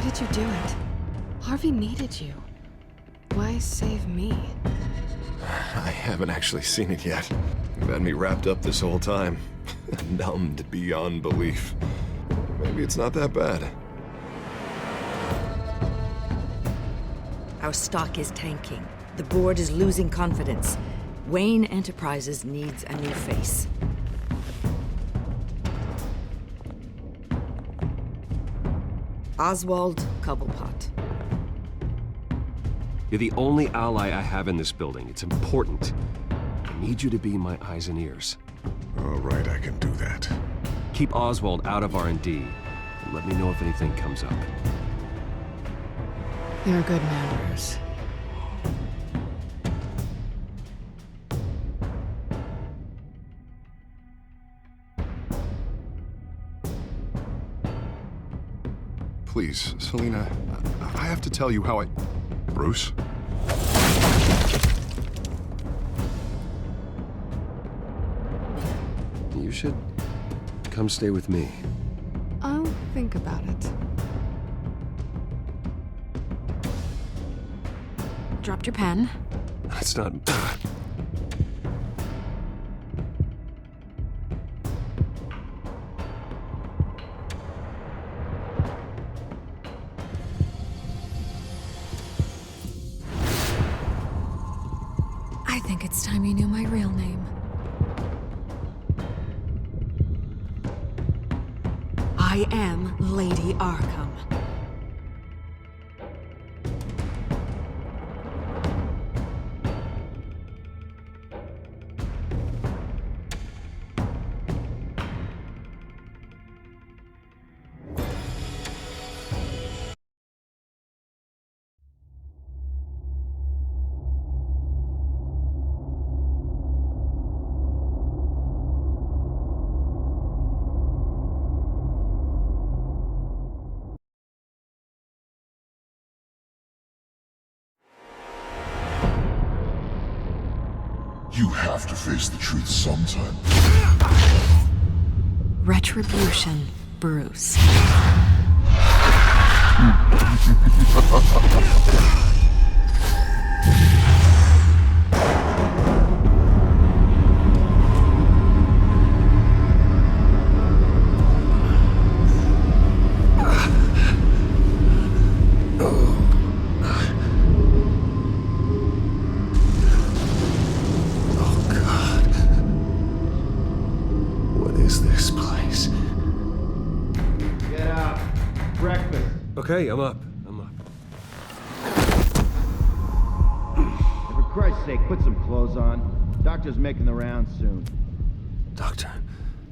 did you do it? Harvey needed you. Why save me? I haven't actually seen it yet. You've had me wrapped up this whole time. Numbed beyond belief. Maybe it's not that bad. Our stock is tanking. The board is losing confidence. Wayne Enterprises needs a new face. Oswald Cobblepot. You're the only ally I have in this building. It's important. I need you to be my eyes and ears. All right, I can do that. Keep Oswald out of R&D, and let me know if anything comes up. You're a good man, Bruce. Please, Selina, I have to tell you how I... Bruce? You should come stay with me. I'll think about it. Dropped your pen. It's not... I think it's time you knew my real name. I am Lady Arkham. You have to face the truth sometime. Retribution, Bruce. Okay, I'm up. For Christ's sake, put some clothes on. Doctor's making the rounds soon. Doctor?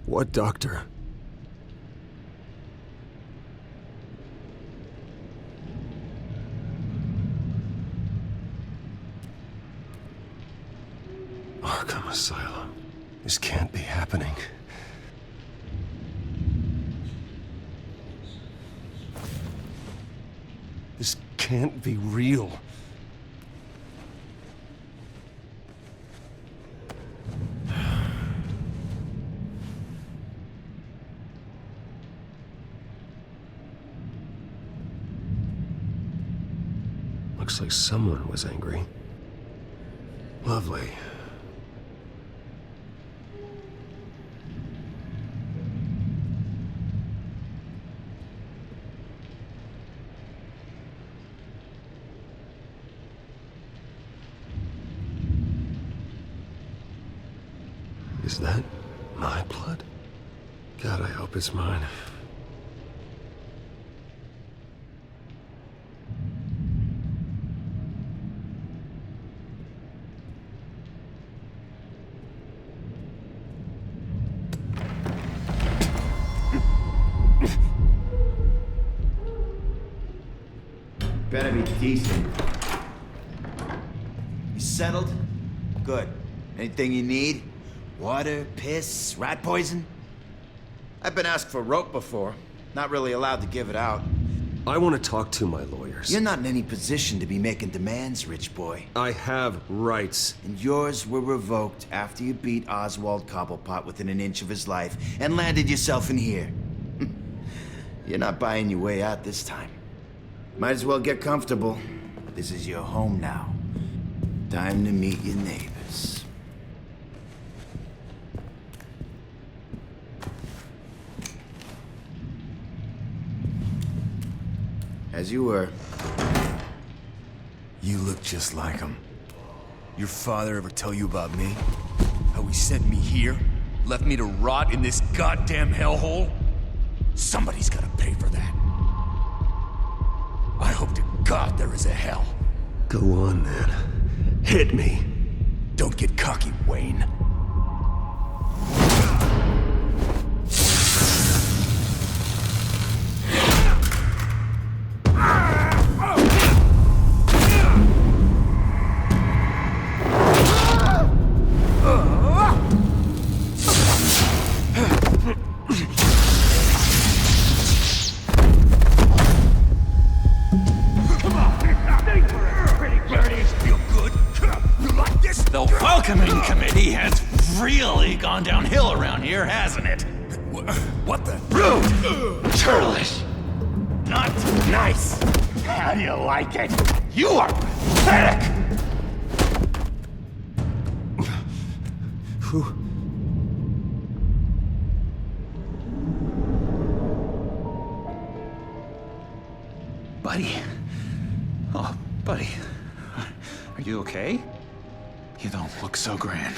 What doctor? Arkham Asylum. This can't be happening. This can't be real. Looks like someone was angry. Lovely. Is that my blood? God, I hope it's mine. Better be decent. You settled? Good. Anything you need? Water, piss, rat poison? I've been asked for rope before. Not really allowed to give it out. I want to talk to my lawyers. You're not in any position to be making demands, rich boy. I have rights. And yours were revoked after you beat Oswald Cobblepot within an inch of his life and landed yourself in here. You're not buying your way out this time. Might as well get comfortable. This is your home now. Time to meet your neighbors. As you were. You look just like him. Your father ever tell you about me? How he sent me here? Left me to rot in this goddamn hellhole? Somebody's gotta pay for that. I hope to God there is a hell. Go on, then. Hit me. Don't get cocky, Wayne. The welcoming committee has really gone downhill around here, hasn't it? What the? Rude! Churlish! Not nice! How do you like it? You are pathetic! Buddy. Oh, buddy. Are you okay? You don't look so grand.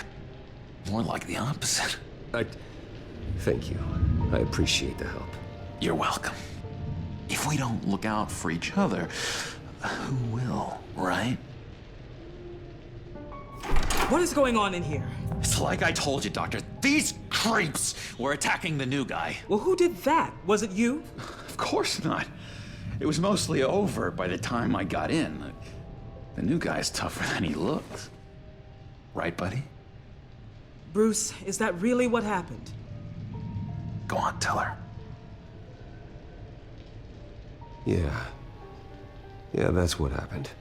More like the opposite. Thank you. I appreciate the help. You're welcome. If we don't look out for each other, who will, right? What is going on in here? It's like I told you, Doctor. These creeps were attacking the new guy. Well, who did that? Was it you? Of course not. It was mostly over by the time I got in. The new guy's tougher than he looks. Right, buddy? Bruce, is that really what happened? Go on, tell her. Yeah, that's what happened.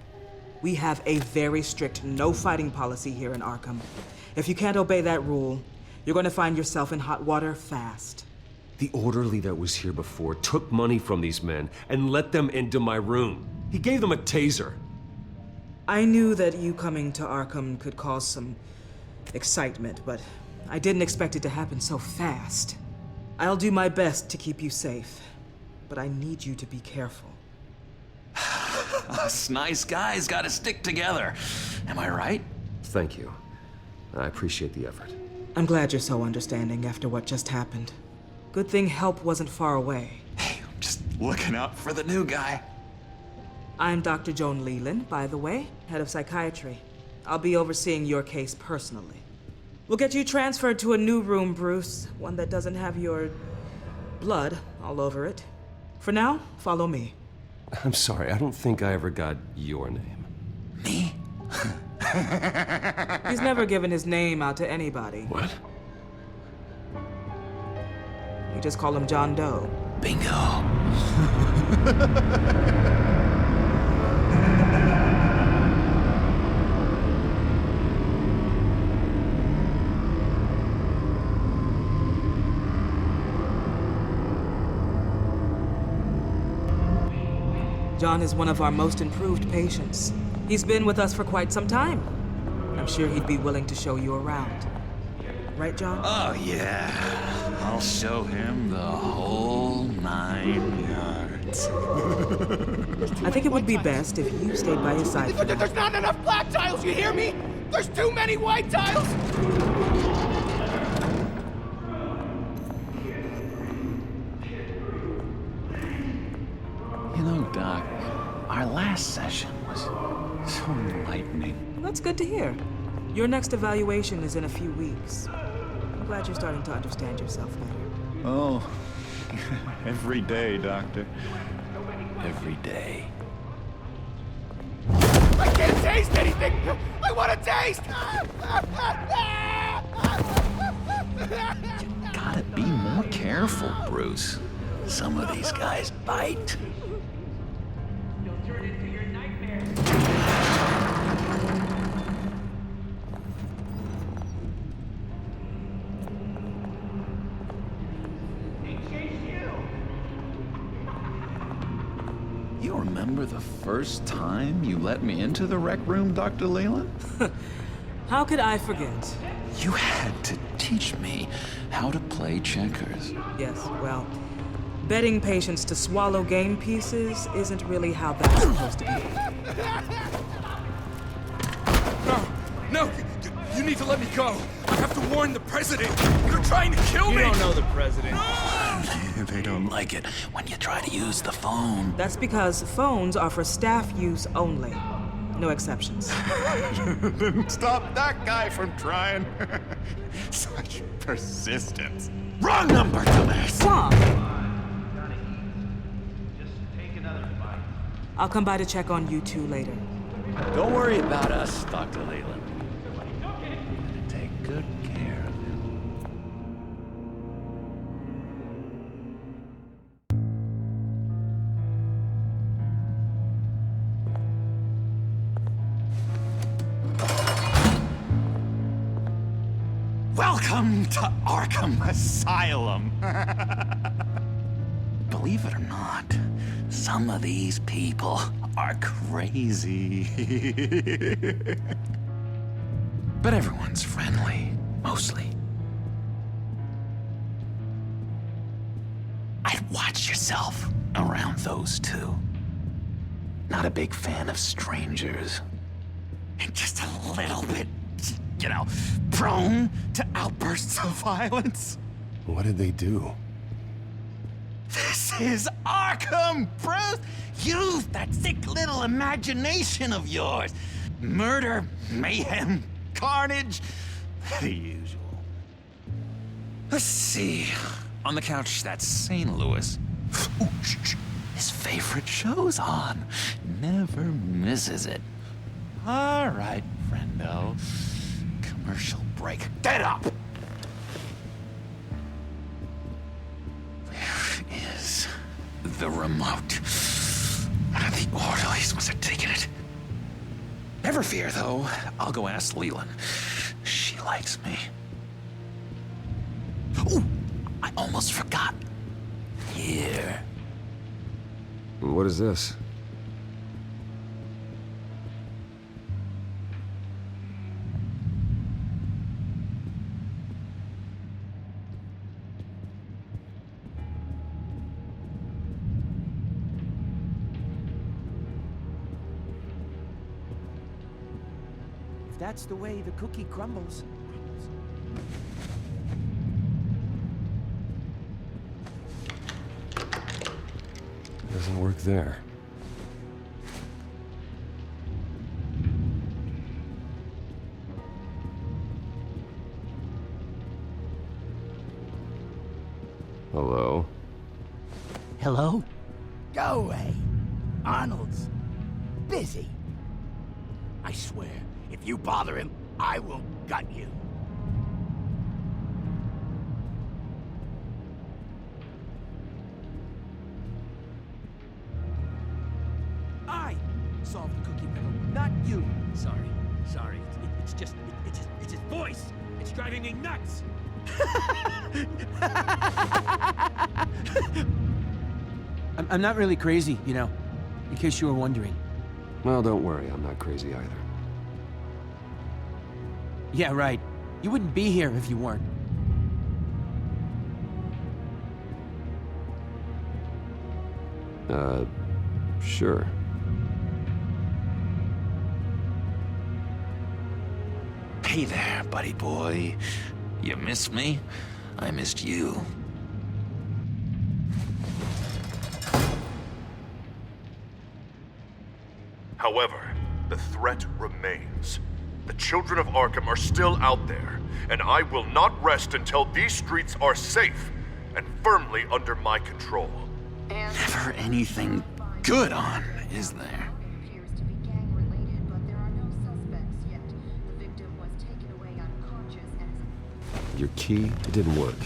We have a very strict no fighting policy here in Arkham. If you can't obey that rule, you're going to find yourself in hot water fast. The orderly that was here before took money from these men and let them into my room. He gave them a taser. I knew that you coming to Arkham could cause some excitement, but I didn't expect it to happen so fast. I'll do my best to keep you safe, but I need you to be careful. Us nice guys gotta stick together. Am I right? Thank you. I appreciate the effort. I'm glad you're so understanding after what just happened. Good thing help wasn't far away. Hey, I'm just looking out for the new guy. I'm Dr. Joan Leland, by the way, head of psychiatry. I'll be overseeing your case personally. We'll get you transferred to a new room, Bruce, one that doesn't have your blood all over it. For now, follow me. I'm sorry, I don't think I ever got your name. Me? He's never given his name out to anybody. What? We just call him John Doe. Bingo. John is one of our most improved patients. He's been with us for quite some time. I'm sure he'd be willing to show you around. Right, John? Oh, yeah. I'll show him the whole 9 yards. I think it would be best if you stayed by his side. There's not enough black tiles, you hear me? There's too many white tiles! You know, Doc, our last session was so enlightening. Well, that's good to hear. Your next evaluation is in a few weeks. I'm glad you're starting to understand yourself better. Oh, every day, Doctor. Every day. I can't taste anything! I want to taste! Gotta be more careful, Bruce. Some of these guys bite. You remember the first time you let me into the rec room, Dr. Leland? How could I forget? You had to teach me how to play checkers. Yes, well, betting patients to swallow game pieces isn't really how that's supposed to be. No! You need to let me go! I have to warn the president! You're trying to kill me! You don't know the president. They don't like it when you try to use the phone. That's because phones are for staff use only. No exceptions. Stop that guy from trying. Such persistence. Wrong number, dumbass! Come! I'll come by to check on you two later. Don't worry about us, Dr. Leland. Take good care of him. Welcome to Arkham Asylum. Believe it or not, some of these people are crazy. But everyone's friendly, mostly. I'd watch yourself around those two. Not a big fan of strangers. And just a little bit, you know, prone to outbursts of violence. What did they do? This is Arkham, Bruce! Use that sick little imagination of yours. Murder, mayhem, carnage, the usual. Let's see. On the couch, that's St. Louis. Ooh, shh. His favorite show's on. Never misses it. All right, friendo. Commercial break. Get up! Where is the remote? One of the orderlies must have taken it. Never fear, though. I'll go ask Leland. She likes me. Ooh, I almost forgot. Here. What is this? That's the way the cookie crumbles. Doesn't work there. Hello? Hello? Go away. Arnold's busy. I swear, if you bother him, I will gut you. I solved the cookie riddle, not you. Sorry. It's just his voice. It's driving me nuts. I'm not really crazy, you know, in case you were wondering. Well, don't worry, I'm not crazy either. Yeah, right. You wouldn't be here if you weren't. Sure. Hey there, buddy boy. You missed me? I missed you. However, the threat remains. The children of Arkham are still out there, and I will not rest until these streets are safe and firmly under my control. Never anything good on, is there? Your key, it didn't work.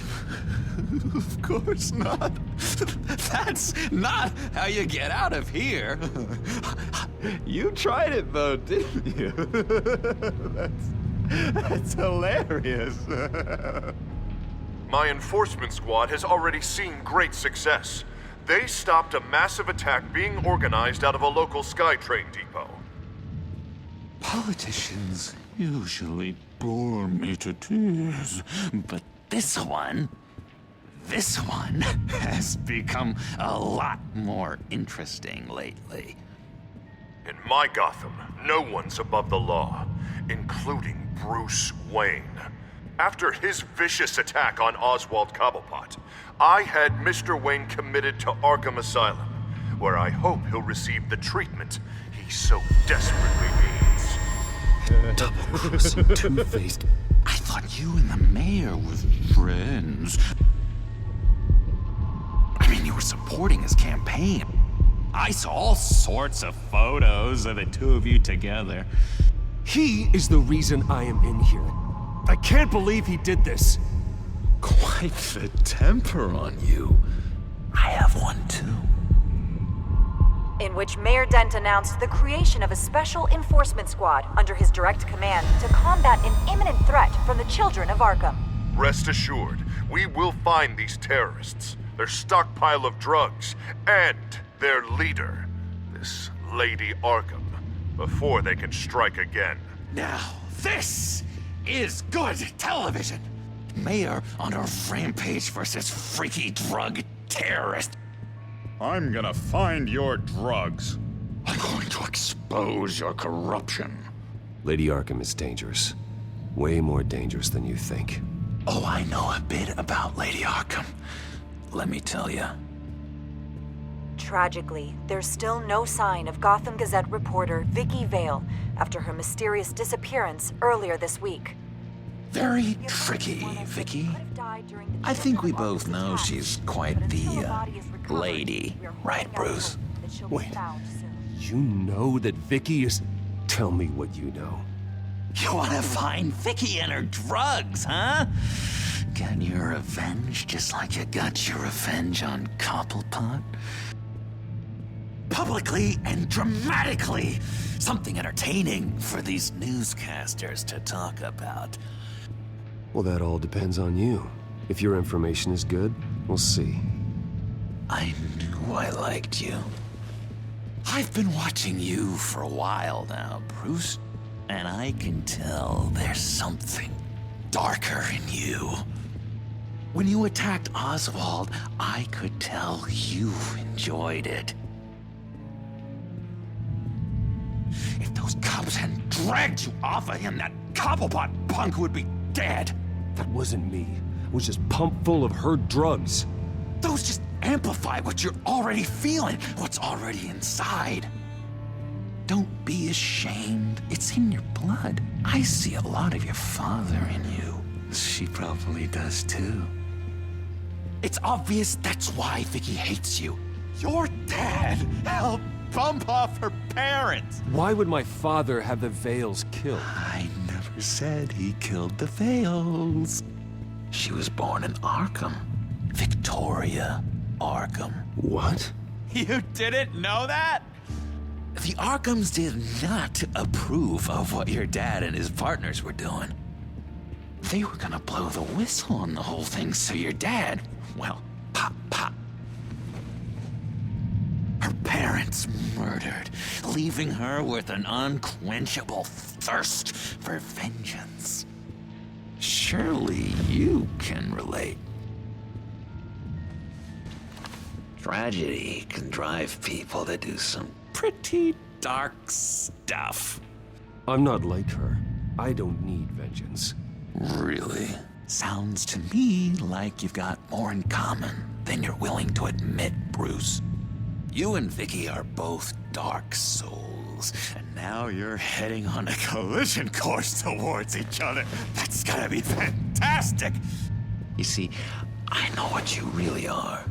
Of course not. That's not how you get out of here. You tried it though, didn't you? That's hilarious. My enforcement squad has already seen great success. They stopped a massive attack being organized out of a local SkyTrain depot. Politicians usually bore me to tears, but this one has become a lot more interesting lately. In my Gotham, no one's above the law, including Bruce Wayne. After his vicious attack on Oswald Cobblepot, I had Mr. Wayne committed to Arkham Asylum, where I hope he'll receive the treatment he so desperately needs. Double-crossing, two-faced. I thought you and the mayor were friends. I mean, you were supporting his campaign. I saw all sorts of photos of the two of you together. He is the reason I am in here. I can't believe he did this. Quite the temper on you. I have one too. In which Mayor Dent announced the creation of a special enforcement squad under his direct command to combat an imminent threat from the children of Arkham. Rest assured, we will find these terrorists, their stockpile of drugs, and their leader, this Lady Arkham, before they can strike again. Now, this is good television. Mayor on a rampage versus freaky drug terrorist. I'm gonna find your drugs. I'm going to expose your corruption. Lady Arkham is dangerous. Way more dangerous than you think. Oh, I know a bit about Lady Arkham. Let me tell you. Tragically, there's still no sign of Gotham Gazette reporter Vicky Vale after her mysterious disappearance earlier this week. Very tricky, Vicky. I think we both know she's quite the, lady, right, Bruce? Wait, you know that Vicky is... Tell me what you know. You want to find Vicky and her drugs, huh? Get your revenge just like you got your revenge on Cobblepot? Publicly and dramatically. Something entertaining for these newscasters to talk about. Well, that all depends on you. If your information is good, we'll see. I knew I liked you. I've been watching you for a while now, Bruce, and I can tell there's something darker in you. When you attacked Oswald, I could tell you enjoyed it. If those cops hadn't dragged you off of him, that Cobblepot punk would be dead. That wasn't me. It was just pumped full of her drugs. Those just amplify what you're already feeling, what's already inside. Don't be ashamed. It's in your blood. I see a lot of your father in you. She probably does too. It's obvious that's why Vicky hates you. Your dad helped bump off her parents. Why would my father have the Vales killed? I never said he killed the Vales. She was born in Arkham. Victoria Arkham. What? You didn't know that? The Arkhams did not approve of what your dad and his partners were doing. They were gonna blow the whistle on the whole thing, so your dad, well, pop. Her parents murdered, leaving her with an unquenchable thirst for vengeance. Surely you can relate. Tragedy can drive people to do some pretty dark stuff. I'm not like her. I don't need vengeance. Really? Sounds to me like you've got more in common than you're willing to admit, Bruce. You and Vicky are both dark souls, and now you're heading on a collision course towards each other. That's gotta be fantastic! You see, I know what you really are.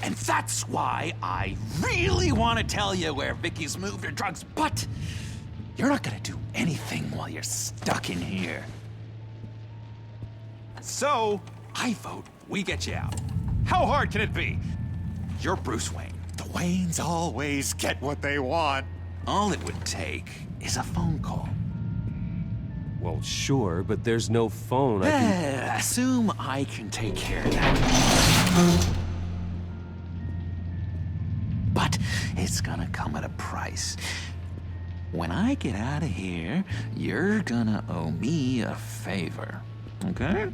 And that's why I really want to tell you where Vicky's moved her drugs, but you're not gonna do anything while you're stuck in here. So, I vote we get you out. How hard can it be? You're Bruce Wayne. The Waynes always get what they want. All it would take is a phone call. Well, sure, but there's no phone. I can... Assume I can take care of that. But it's gonna come at a price. When I get out of here, you're gonna owe me a favor, okay?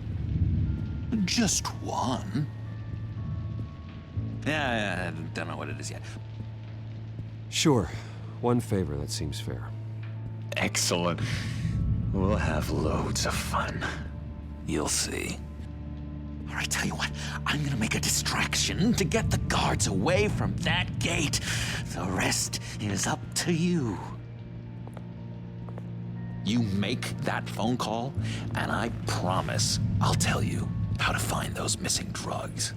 Just one. Yeah, I don't know what it is yet. Sure. One favor, that seems fair. Excellent. We'll have loads of fun. You'll see. All right, tell you what, I'm gonna make a distraction to get the guards away from that gate. The rest is up to you. You make that phone call, and I promise I'll tell you how to find those missing drugs.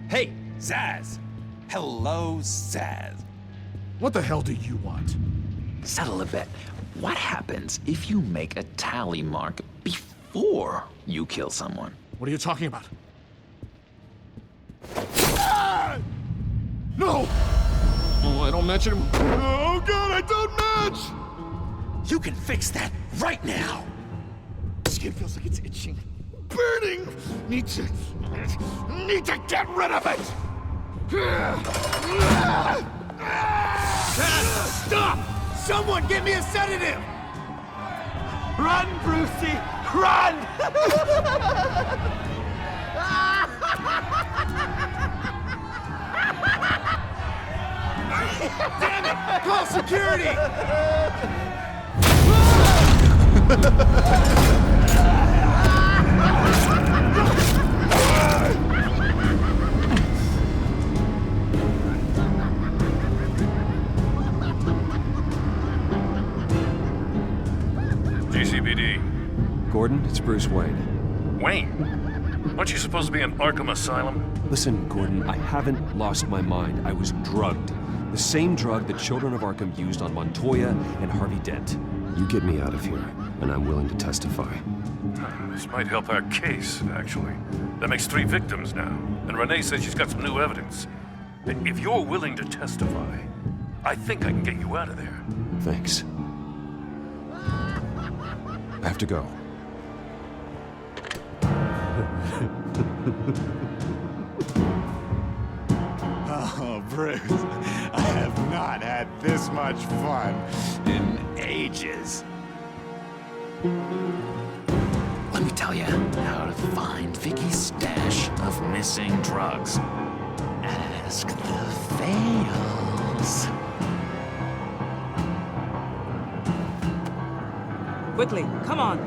Hey, Zaz! Hello, Zaz. What the hell do you want? Settle a bet. What happens if you make a tally mark before you kill someone? What are you talking about? Ah! No! Oh, I don't match him. Oh, God, I don't match! You can fix that right now! Skin feels like it's itching. Burning! Need to get rid of it! Stop! Someone give me a sedative! Run, Brucey! Run! Damn it! Call security! GCPD. Gordon, it's Bruce Wayne. Wayne? Aren't you supposed to be in Arkham Asylum? Listen, Gordon, I haven't lost my mind. I was drugged. The same drug the children of Arkham used on Montoya and Harvey Dent. You get me out of here, and I'm willing to testify. This might help our case, actually. That makes 3 victims now, and Renee says she's got some new evidence. If you're willing to testify, I think I can get you out of there. Thanks. I have to go. Oh, Bruce, I have not had this much fun in ages. Let me tell you how to find Vicky's stash of missing drugs. Ask the fails. Quickly, come on.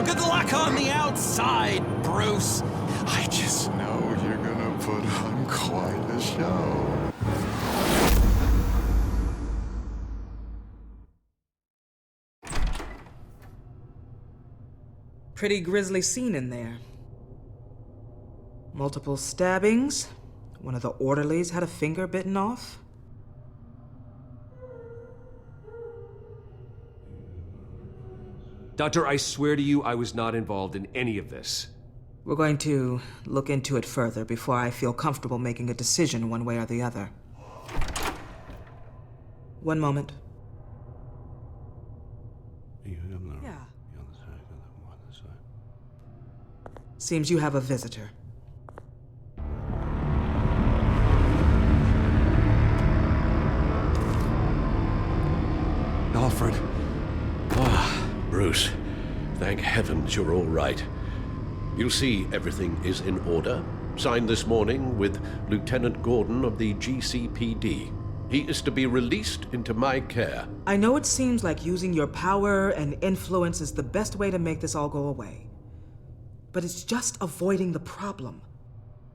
Good luck on the outside, Bruce. I just know you're gonna put on quite a show. Pretty grisly scene in there. Multiple stabbings. One of the orderlies had a finger bitten off. Doctor, I swear to you, I was not involved in any of this. We're going to look into it further before I feel comfortable making a decision one way or the other. One moment. Yeah. Seems you have a visitor. Alfred. Bruce, thank heavens you're all right. You'll see everything is in order. Signed this morning with Lieutenant Gordon of the GCPD. He is to be released into my care. I know it seems like using your power and influence is the best way to make this all go away. But it's just avoiding the problem.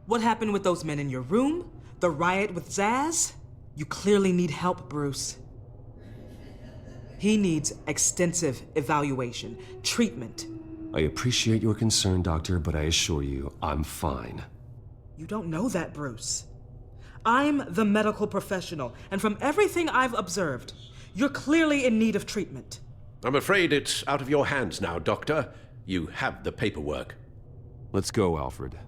What happened with those men in your room? The riot with Zaz? You clearly need help, Bruce. He needs extensive evaluation, treatment. I appreciate your concern, Doctor, but I assure you, I'm fine. You don't know that, Bruce. I'm the medical professional, and from everything I've observed, you're clearly in need of treatment. I'm afraid it's out of your hands now, Doctor. You have the paperwork. Let's go, Alfred.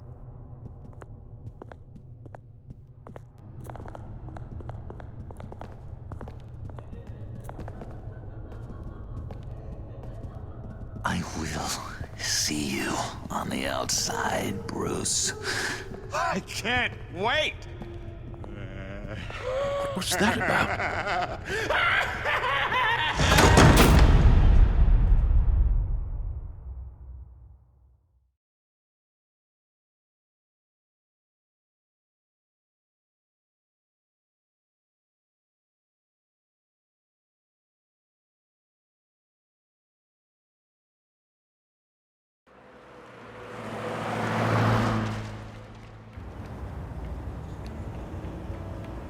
angel on the outside, Bruce. I can't wait! What's that about?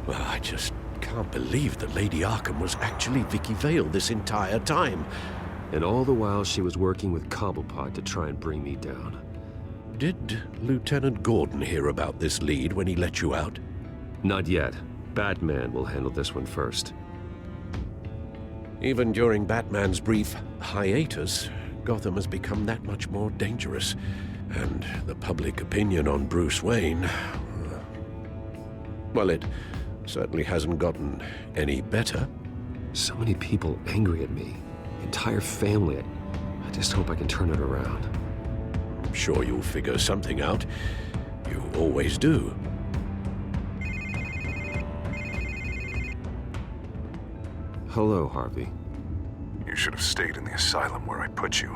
Well, I just can't believe that Lady Arkham was actually Vicky Vale this entire time. And all the while she was working with Cobblepot to try and bring me down. Did Lieutenant Gordon hear about this lead when he let you out? Not yet. Batman will handle this one first. Even during Batman's brief hiatus, Gotham has become that much more dangerous. And the public opinion on Bruce Wayne... well, it certainly hasn't gotten any better. So many people angry at me. Entire family. I just hope I can turn it around. I'm sure you'll figure something out. You always do. Hello, Harvey. You should have stayed in the asylum where I put you.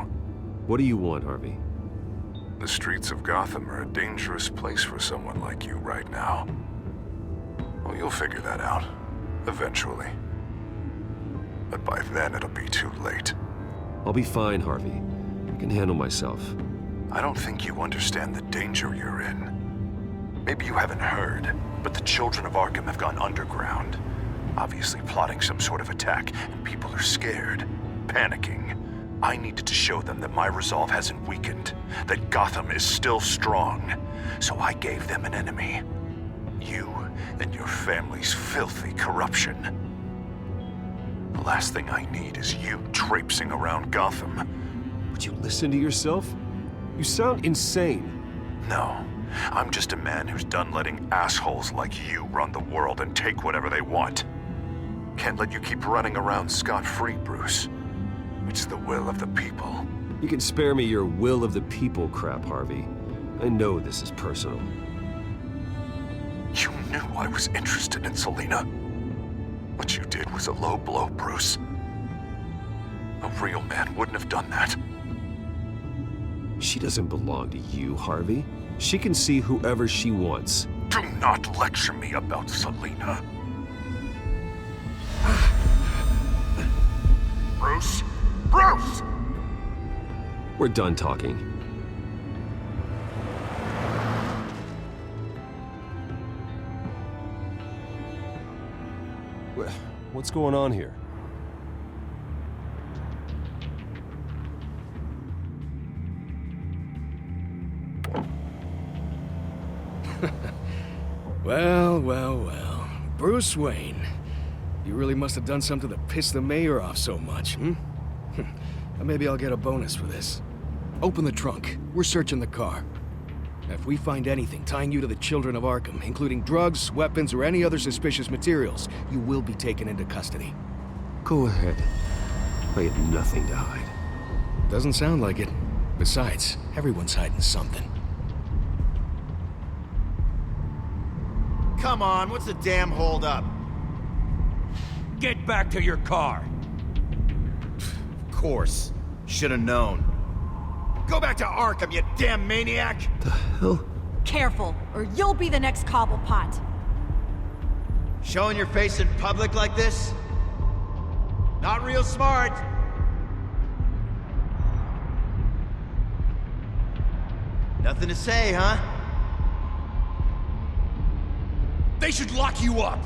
What do you want, Harvey? The streets of Gotham are a dangerous place for someone like you right now. Well, you'll figure that out. Eventually. But by then, it'll be too late. I'll be fine, Harvey. I can handle myself. I don't think you understand the danger you're in. Maybe you haven't heard, but the children of Arkham have gone underground. Obviously plotting some sort of attack, and people are scared, panicking. I needed to show them that my resolve hasn't weakened, that Gotham is still strong. So I gave them an enemy. You and your family's filthy corruption. The last thing I need is you traipsing around Gotham. Would you listen to yourself? You sound insane. No, I'm just a man who's done letting assholes like you run the world and take whatever they want. Can't let you keep running around scot-free, Bruce. It's the will of the people. You can spare me your will of the people crap, Harvey. I know this is personal. You knew I was interested in Selina. What you did was a low blow, Bruce. A real man wouldn't have done that. She doesn't belong to you, Harvey. She can see whoever she wants. Do not lecture me about Selina. Bruce? Bruce! We're done talking. What's going on here? Well, well, well. Bruce Wayne. You really must have done something to piss the mayor off so much, hmm? Maybe I'll get a bonus for this. Open the trunk. We're searching the car. If we find anything tying you to the children of Arkham, including drugs, weapons, or any other suspicious materials, you will be taken into custody. Go ahead. I have nothing to hide. Doesn't sound like it. Besides, everyone's hiding something. Come on, what's the damn holdup? Get back to your car. Of course. Should have known. Go back to Arkham, you damn maniac! The hell? Careful, or you'll be the next Cobblepot. Showing your face in public like this? Not real smart. Nothing to say, huh? They should lock you up!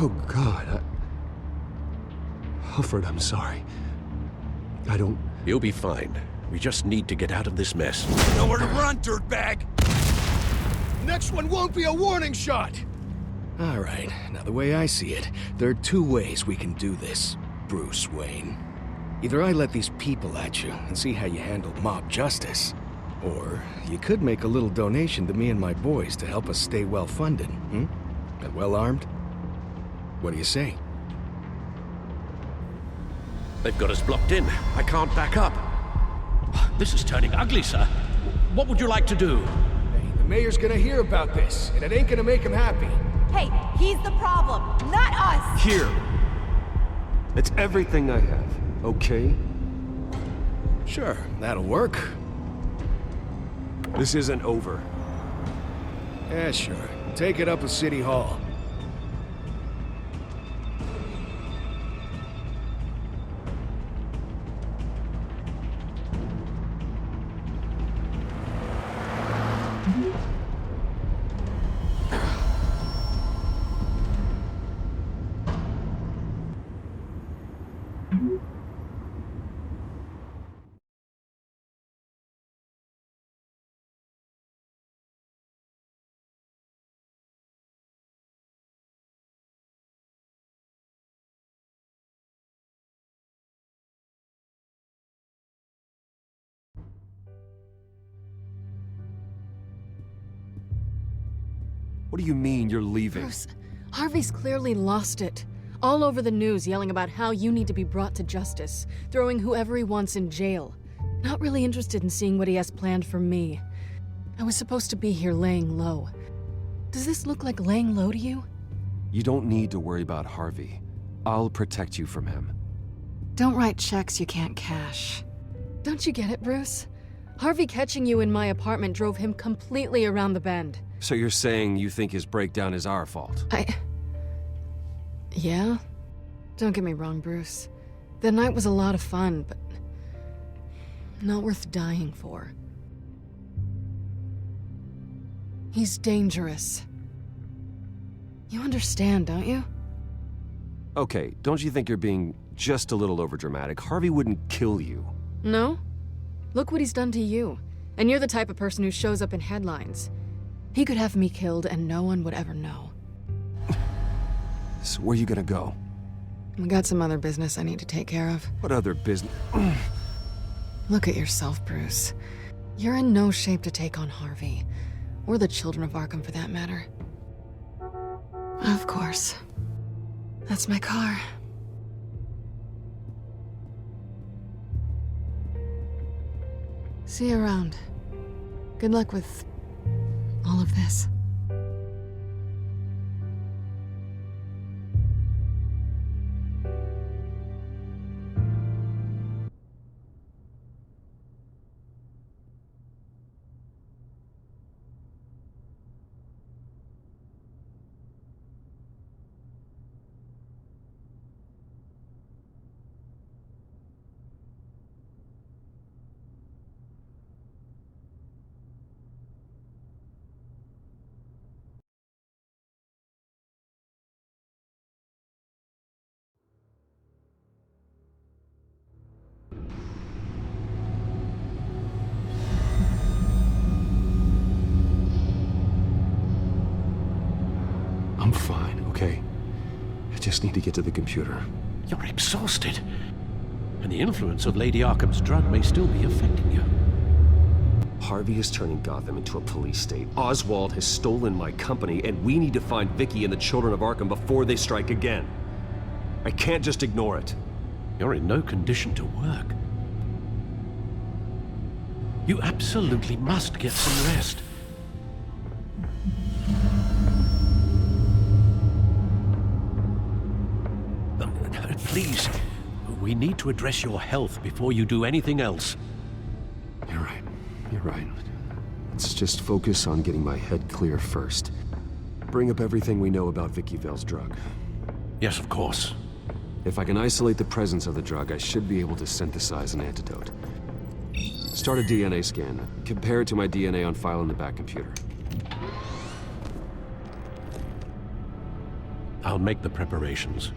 Oh, God. Alfred, I'm sorry. I don't... You'll be fine. We just need to get out of this mess. Nowhere to run, dirtbag! Next one won't be a warning shot! All right, now the way I see it, there are two ways we can do this, Bruce Wayne. Either I let these people at you and see how you handle mob justice, or you could make a little donation to me and my boys to help us stay well-funded, hmm? And well-armed? What do you say? They've got us blocked in. I can't back up. This is turning ugly, sir. What would you like to do? Hey, the mayor's gonna hear about this, and it ain't gonna make him happy. Hey, he's the problem, not us! Here. It's everything I have, okay? Sure, that'll work. This isn't over. Yeah, sure. Take it up with City Hall. What do you mean you're leaving? Bruce, Harvey's clearly lost it. All over the news yelling about how you need to be brought to justice, throwing whoever he wants in jail. Not really interested in seeing what he has planned for me. I was supposed to be here laying low. Does this look like laying low to you? You don't need to worry about Harvey. I'll protect you from him. Don't write checks you can't cash. Don't you get it, Bruce? Harvey catching you in my apartment drove him completely around the bend. So you're saying you think his breakdown is our fault? Yeah? Don't get me wrong, Bruce. The night was a lot of fun, but not worth dying for. He's dangerous. You understand, don't you? Okay, don't you think you're being just a little overdramatic? Harvey wouldn't kill you. No? Look what he's done to you. And you're the type of person who shows up in headlines. He could have me killed and no one would ever know. So where are you gonna go? I got some other business I need to take care of. What other business? Look at yourself, Bruce. You're in no shape to take on Harvey. Or the children of Arkham, for that matter. Of course. That's my car. See you around. Good luck with all of this. I'm fine, okay? I just need to get to the computer. You're exhausted. And the influence of Lady Arkham's drug may still be affecting you. Harvey is turning Gotham into a police state. Oswald has stolen my company, and we need to find Vicky and the children of Arkham before they strike again. I can't just ignore it. You're in no condition to work. You absolutely must get some rest. Please, we need to address your health before you do anything else. You're right. You're right. Let's just focus on getting my head clear first. Bring up everything we know about Vicky Vale's drug. Yes, of course. If I can isolate the presence of the drug, I should be able to synthesize an antidote. Start a DNA scan. Compare it to my DNA on file in the back computer. I'll make the preparations.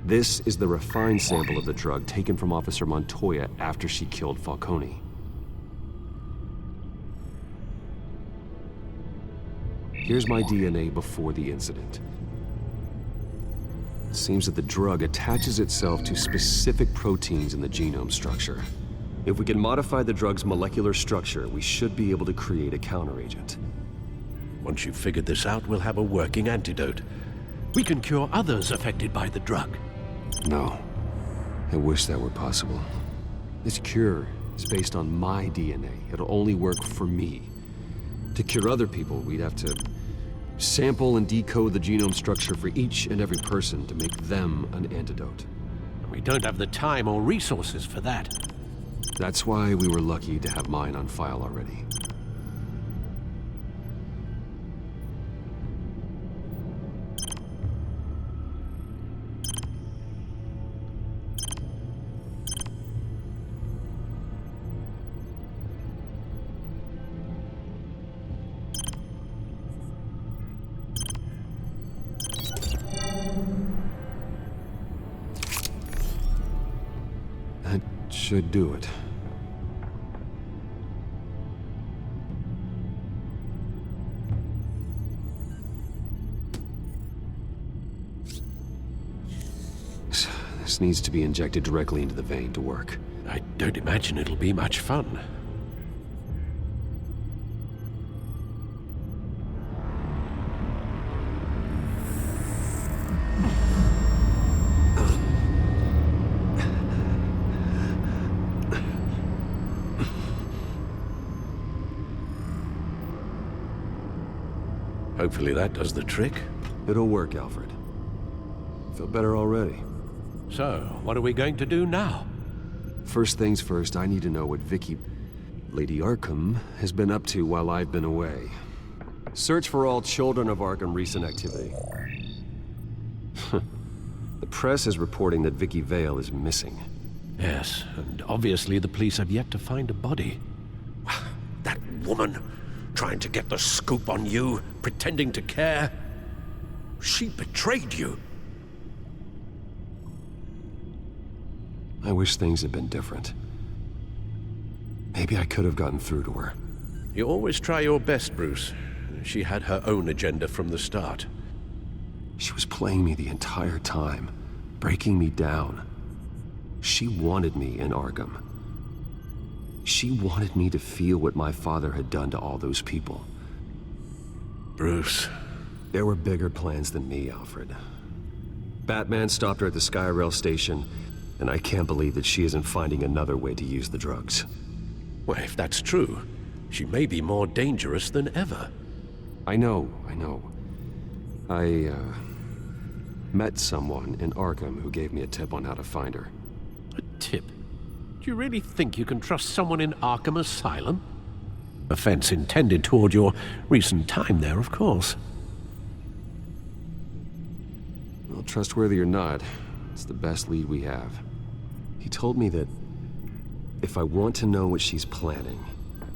This is the refined sample of the drug taken from Officer Montoya after she killed Falcone. Here's my DNA before the incident. It seems that the drug attaches itself to specific proteins in the genome structure. If we can modify the drug's molecular structure, we should be able to create a counteragent. Once you've figured this out, we'll have a working antidote. We can cure others affected by the drug. No. I wish that were possible. This cure is based on my DNA. It'll only work for me. To cure other people, we'd have to sample and decode the genome structure for each and every person to make them an antidote. We don't have the time or resources for that. That's why we were lucky to have mine on file already. That should do it. This needs to be injected directly into the vein to work. I don't imagine it'll be much fun. Hopefully that does the trick. It'll work, Alfred. Feel better already. So, what are we going to do now? First things first, I need to know what Lady Arkham, has been up to while I've been away. Search for all children of Arkham recent activity. The press is reporting that Vicky Vale is missing. Yes, and obviously the police have yet to find a body. That woman, trying to get the scoop on you, pretending to care. She betrayed you. I wish things had been different. Maybe I could have gotten through to her. You always try your best, Bruce. She had her own agenda from the start. She was playing me the entire time, breaking me down. She wanted me in Arkham. She wanted me to feel what my father had done to all those people. Bruce. There were bigger plans than me, Alfred. Batman stopped her at the Skyrail station, and I can't believe that she isn't finding another way to use the drugs. Well, if that's true, she may be more dangerous than ever. I know. I met someone in Arkham who gave me a tip on how to find her. A tip? Do you really think you can trust someone in Arkham Asylum? Offense intended toward your recent time there, of course. Well, trustworthy or not, it's the best lead we have. He told me that if I want to know what she's planning,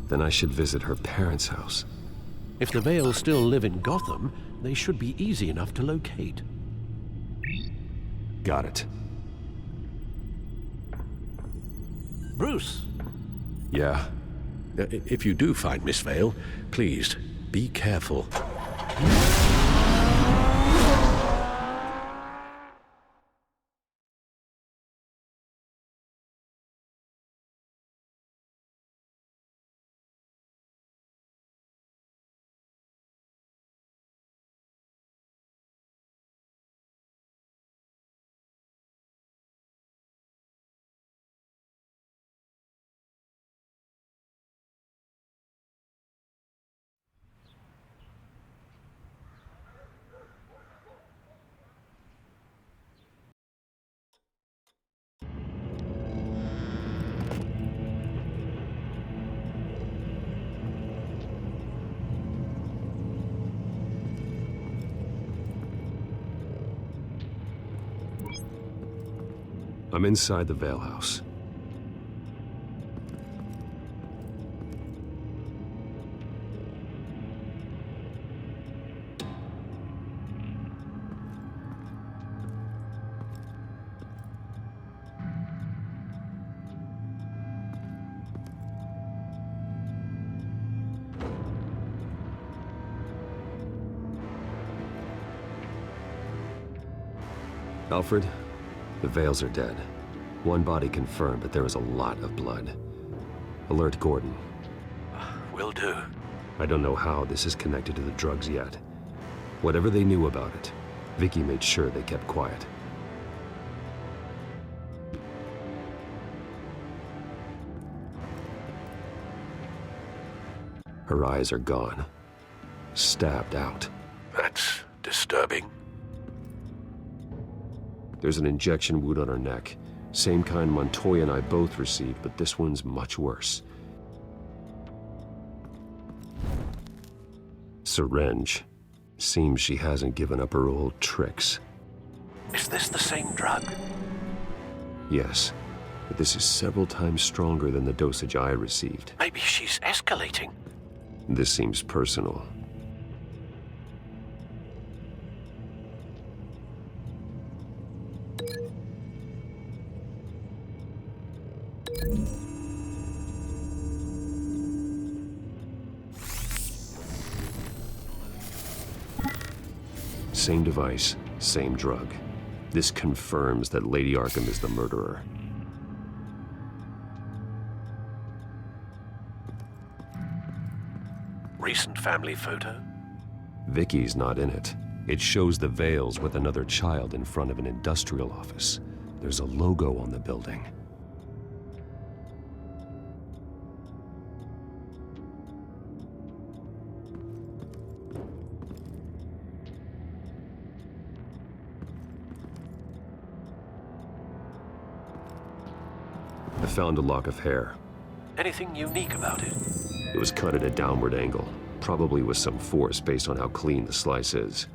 then I should visit her parents' house. If the Vales still live in Gotham, they should be easy enough to locate. Got it. Bruce! Yeah? If you do find Miss Vale, please, be careful. I'm inside the Vale House. Alfred, the Vales are dead. One body confirmed, but there is a lot of blood. Alert Gordon. Will do. I don't know how this is connected to the drugs yet. Whatever they knew about it, Vicky made sure they kept quiet. Her eyes are gone. Stabbed out. That's disturbing. There's an injection wound on her neck. Same kind Montoya and I both received, but this one's much worse. Syringe. Seems she hasn't given up her old tricks. Is this the same drug? Yes, but this is several times stronger than the dosage I received. Maybe she's escalating. This seems personal. Same device, same drug. This confirms that Lady Arkham is the murderer. Recent family photo? Vicky's not in it. It shows the Vales with another child in front of an industrial office. There's a logo on the building. I found a lock of hair. Anything unique about it? It was cut at a downward angle, probably with some force based on how clean the slice is.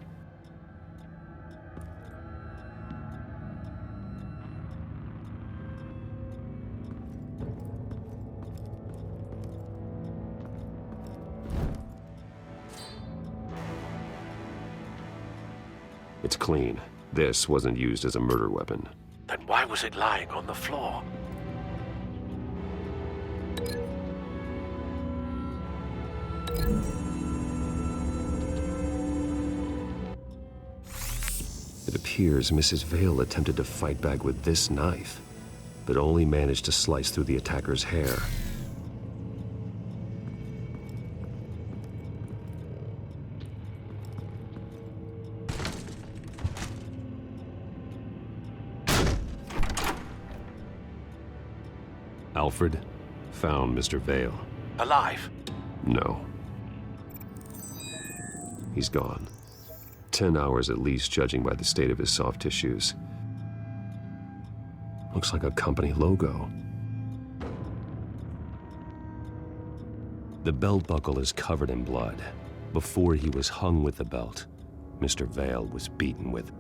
It's clean. This wasn't used as a murder weapon. Then why was it lying on the floor? It appears Mrs. Vale attempted to fight back with this knife, but only managed to slice through the attacker's hair. Alfred found Mr. Vale. Alive? No. He's gone. 10 hours at least, judging by the state of his soft tissues. Looks like a company logo. The belt buckle is covered in blood. Before he was hung with the belt, Mr. Vale was beaten with.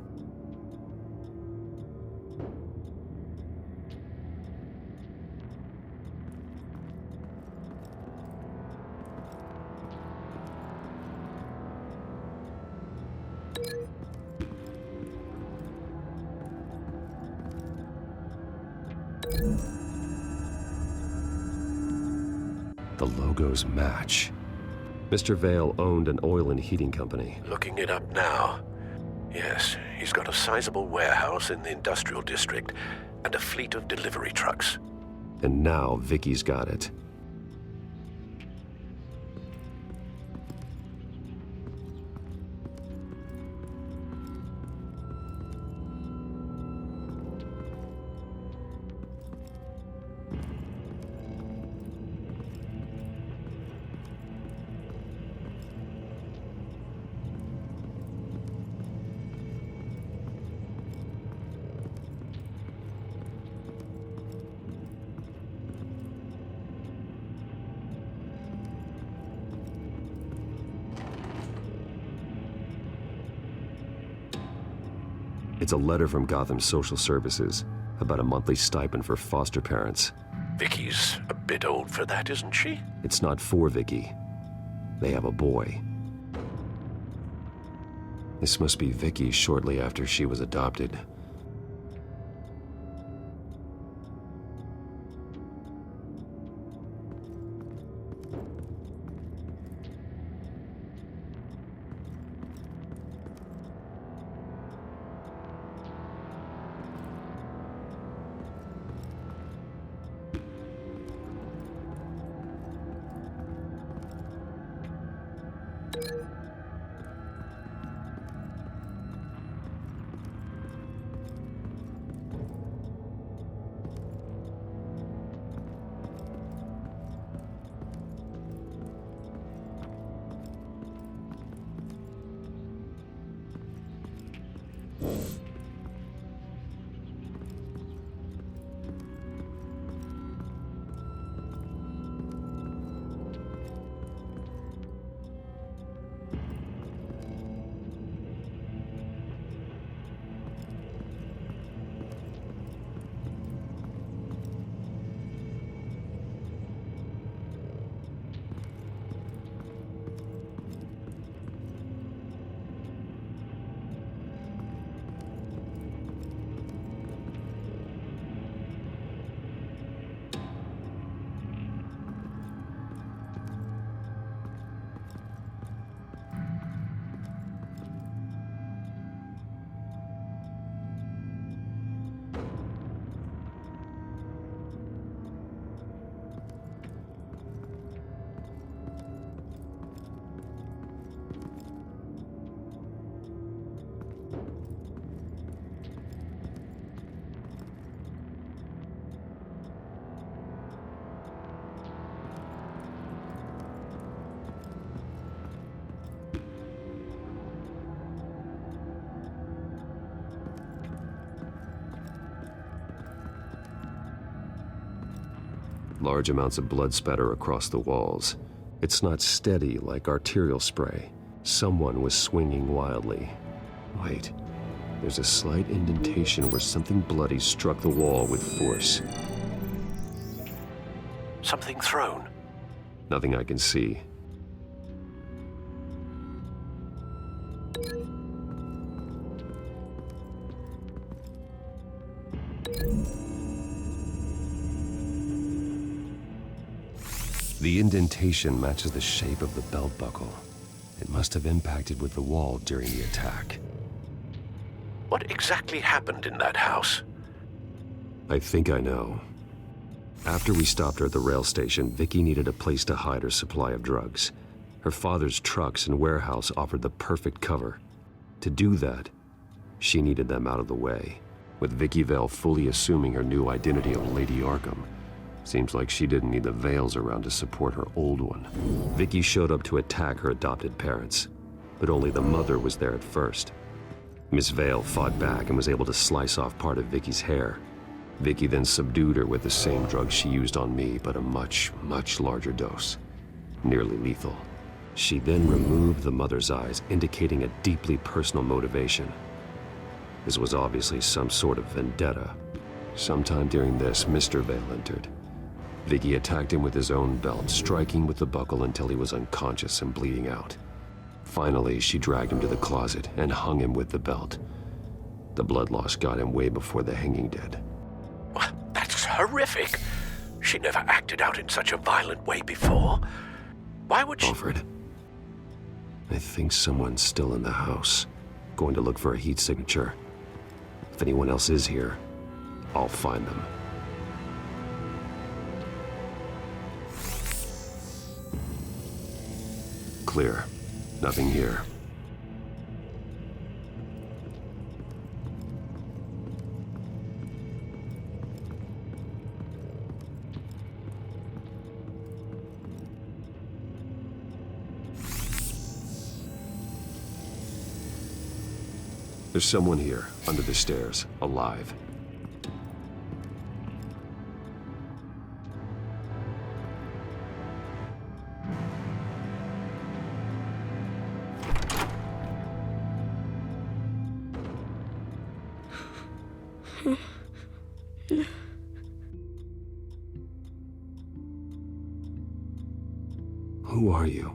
The logos match. Mr. Vale owned an oil and heating company. Looking it up now. Yes, he's got a sizable warehouse in the industrial district and a fleet of delivery trucks. And now Vicky's got it. It's a letter from Gotham Social Services about a monthly stipend for foster parents. Vicky's a bit old for that, isn't she? It's not for Vicky. They have a boy. This must be Vicky shortly after she was adopted. Large amounts of blood spatter across the walls. It's not steady like arterial spray. Someone was swinging wildly. Wait, there's a slight indentation where something bloody struck the wall with force. Something thrown. Nothing I can see. The indentation matches the shape of the belt buckle. It must have impacted with the wall during the attack. What exactly happened in that house? I think I know. After we stopped her at the rail station, Vicky needed a place to hide her supply of drugs. Her father's trucks and warehouse offered the perfect cover. To do that, she needed them out of the way. With Vicky Vale fully assuming her new identity of Lady Arkham, seems like she didn't need the Vales around to support her old one. Vicky showed up to attack her adopted parents, but only the mother was there at first. Miss Vale fought back and was able to slice off part of Vicky's hair. Vicky then subdued her with the same drug she used on me, but a much, much larger dose. Nearly lethal. She then removed the mother's eyes, indicating a deeply personal motivation. This was obviously some sort of vendetta. Sometime during this, Mr. Vale entered. Vicky attacked him with his own belt, striking with the buckle until he was unconscious and bleeding out. Finally, she dragged him to the closet and hung him with the belt. The blood loss got him way before the hanging did. That's horrific. She never acted out in such a violent way before. Why would she... Alfred, I think someone's still in the house. Going to look for a heat signature. If anyone else is here, I'll find them. Clear. Nothing here. There's someone here, under the stairs, alive. Who are you?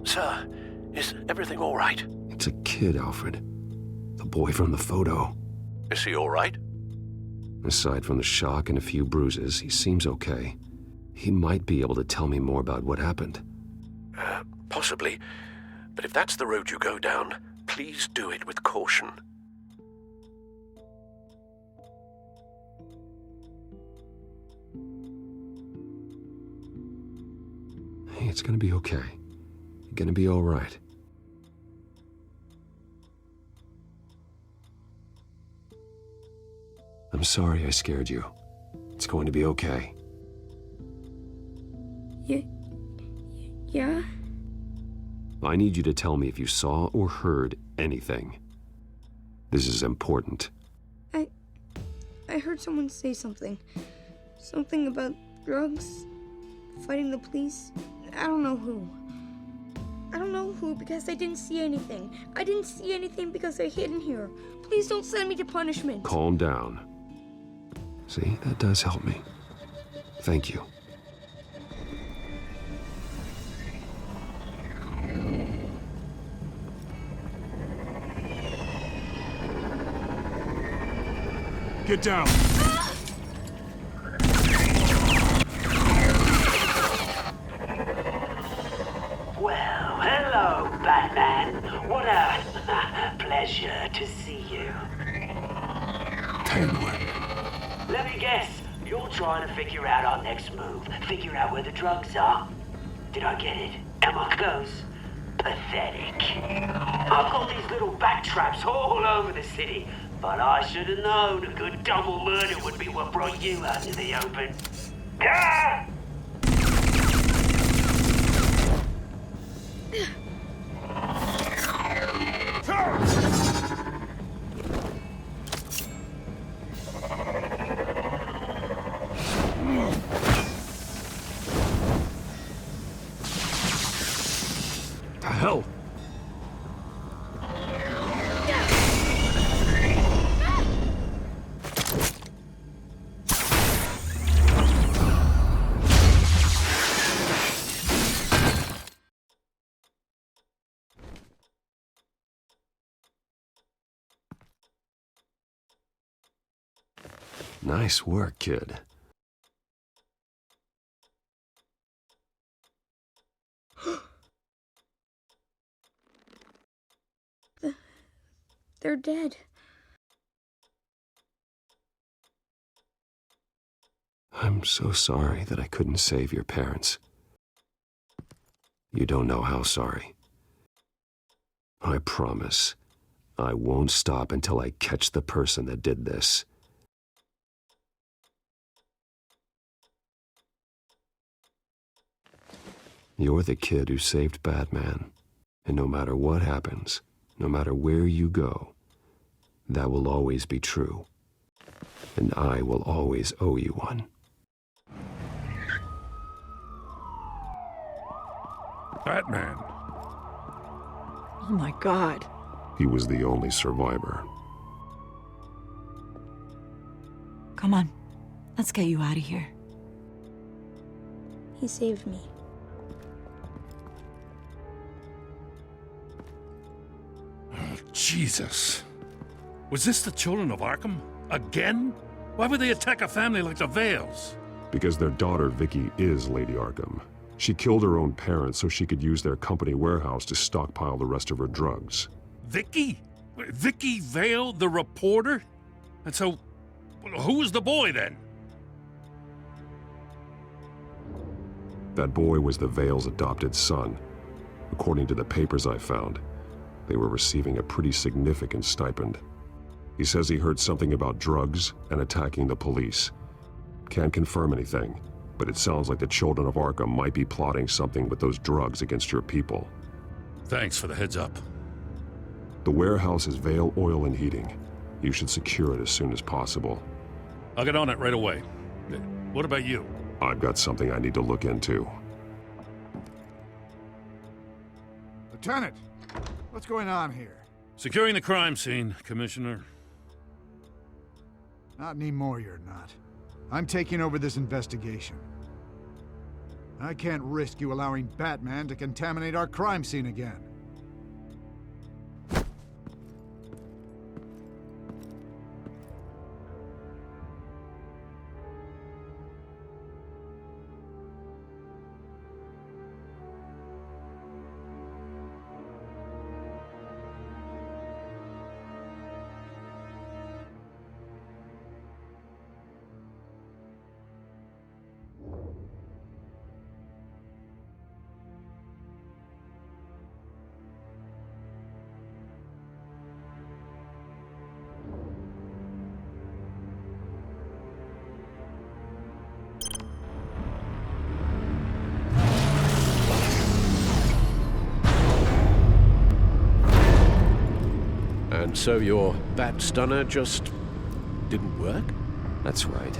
Sir, is everything all right? It's a kid, Alfred. The boy from the photo. Is he all right? Aside from the shock and a few bruises, he seems okay. He might be able to tell me more about what happened. Possibly. But if that's the road you go down, please do it with caution. Hey, it's gonna be okay. You're gonna be all right. I'm sorry I scared you. It's going to be okay. Yeah? I need you to tell me if you saw or heard anything. This is important. I heard someone say something. Something about drugs, fighting the police. I don't know who. I don't know who because I didn't see anything. I didn't see anything because I hid in here. Please don't send me to punishment. Calm down. See, that does help me. Thank you. Get down. Well, hello, Batman. What a pleasure to see you. Penguin. Let me guess, you're trying to figure out our next move. Figure out where the drugs are. Did I get it? Am I close? Pathetic. I've got these little bat traps all over the city, but I should have known a good double murder would be what brought you out to the open. Ah! Nice work, kid. They're dead. I'm so sorry that I couldn't save your parents. You don't know how sorry. I promise, I won't stop until I catch the person that did this. You're the kid who saved Batman, and no matter what happens, no matter where you go, that will always be true. And I will always owe you one. Batman. Oh my God. He was the only survivor. Come on, let's get you out of here. He saved me. Jesus. Was this the children of Arkham? Again? Why would they attack a family like the Vales? Because their daughter, Vicky, is Lady Arkham. She killed her own parents so she could use their company warehouse to stockpile the rest of her drugs. Vicky? Vicky Vale, the reporter? And so, who was the boy then? That boy was the Vale's adopted son. According to the papers I found, they were receiving a pretty significant stipend. He says he heard something about drugs and attacking the police. Can't confirm anything, but it sounds like the children of Arkham might be plotting something with those drugs against your people. Thanks for the heads up. The warehouse is Vale Oil and Heating. You should secure it as soon as possible. I'll get on it right away. What about you? I've got something I need to look into. Lieutenant, what's going on here? Securing the crime scene, Commissioner. Not anymore, you're not. I'm taking over this investigation. I can't risk you allowing Batman to contaminate our crime scene again. And so your bat stunner just didn't work? That's right.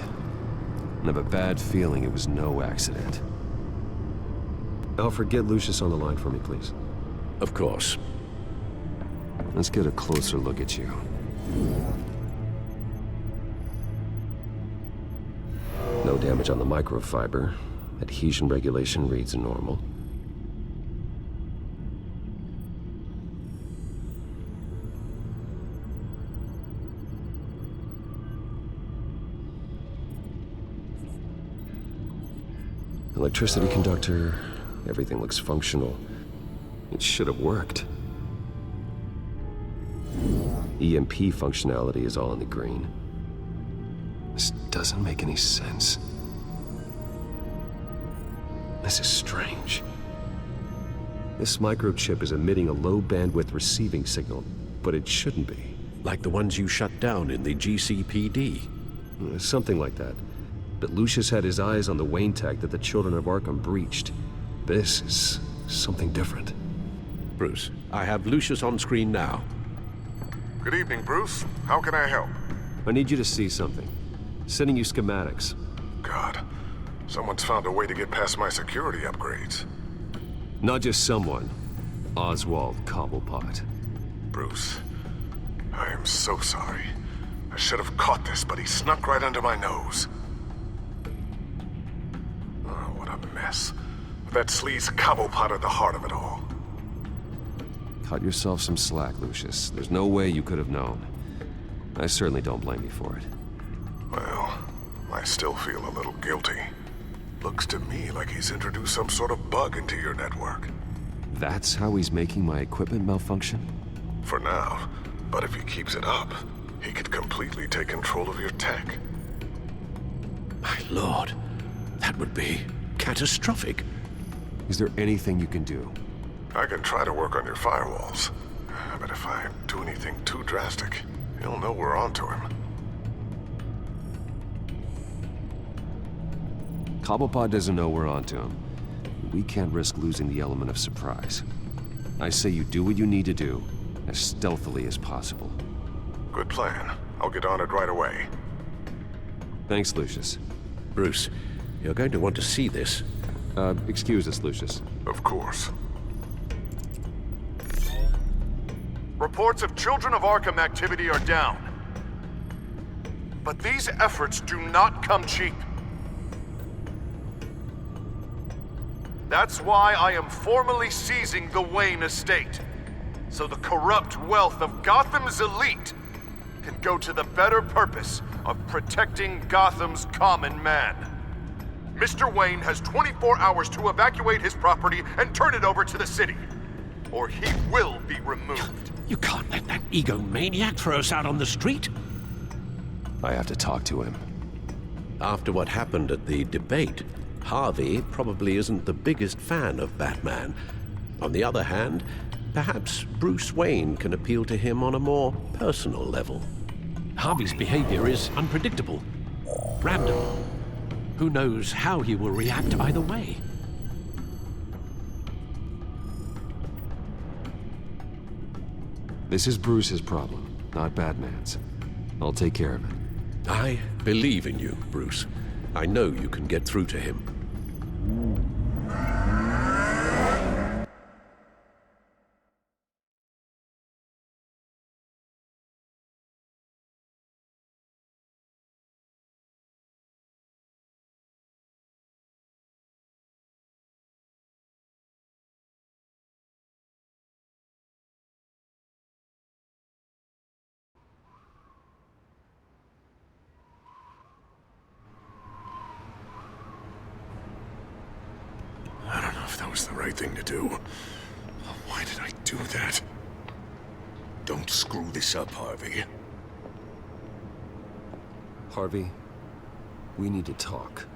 I have a bad feeling it was no accident. Alfred, get Lucius on the line for me, please. Of course. Let's get a closer look at you. No damage on the microfiber. Adhesion regulation reads normal. Electricity conductor, everything looks functional. It should have worked. EMP functionality is all in the green. This doesn't make any sense. This is strange. This microchip is emitting a low bandwidth receiving signal, but it shouldn't be. Like the ones you shut down in the GCPD? Something like that. But Lucius had his eyes on the Wayne tech that the children of Arkham breached. This is something different. Bruce, I have Lucius on screen now. Good evening, Bruce. How can I help? I need you to see something. Sending you schematics. God, someone's found a way to get past my security upgrades. Not just someone. Oswald Cobblepot. Bruce, I am so sorry. I should have caught this, but he snuck right under my nose. Oh, what a mess. That sleaze Cobblepot at the heart of it all. Cut yourself some slack, Lucius. There's no way you could have known. I certainly don't blame you for it. Well, I still feel a little guilty. Looks to me like he's introduced some sort of bug into your network. That's how he's making my equipment malfunction? For now. But if he keeps it up, he could completely take control of your tech. My lord, that would be catastrophic. Is there anything you can do? I can try to work on your firewalls. But if I do anything too drastic, he'll know we're onto him. Cobblepot doesn't know we're onto him. We can't risk losing the element of surprise. I say you do what you need to do, as stealthily as possible. Good plan. I'll get on it right away. Thanks, Lucius. Bruce, you're going to want to see this. Excuse us, Lucius. Of course. Reports of Children of Arkham activity are down. But these efforts do not come cheap. That's why I am formally seizing the Wayne estate, so the corrupt wealth of Gotham's elite can go to the better purpose of protecting Gotham's common man. Mr. Wayne has 24 hours to evacuate his property and turn it over to the city, or he will be removed. You can't let that egomaniac throw us out on the street. I have to talk to him. After what happened at the debate, Harvey probably isn't the biggest fan of Batman. On the other hand, perhaps Bruce Wayne can appeal to him on a more personal level. Harvey's behavior is unpredictable, random. Who knows how he will react either way? This is Bruce's problem, not Batman's. I'll take care of it. I believe in you, Bruce. I know you can get through to him. I don't know if that was the right thing to do. Why did I do that? Don't screw this up, Harvey. Harvey, we need to talk.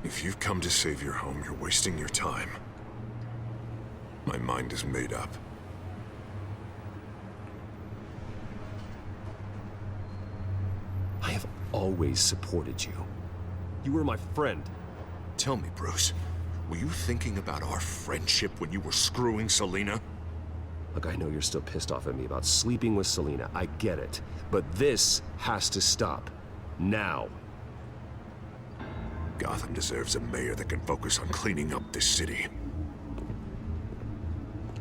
If you've come to save your home, you're wasting your time. My mind is made up. I have always supported you. You were my friend. Tell me, Bruce, were you thinking about our friendship when you were screwing Selina? Look, I know you're still pissed off at me about sleeping with Selina. I get it. But this has to stop. Now. Gotham deserves a mayor that can focus on cleaning up this city.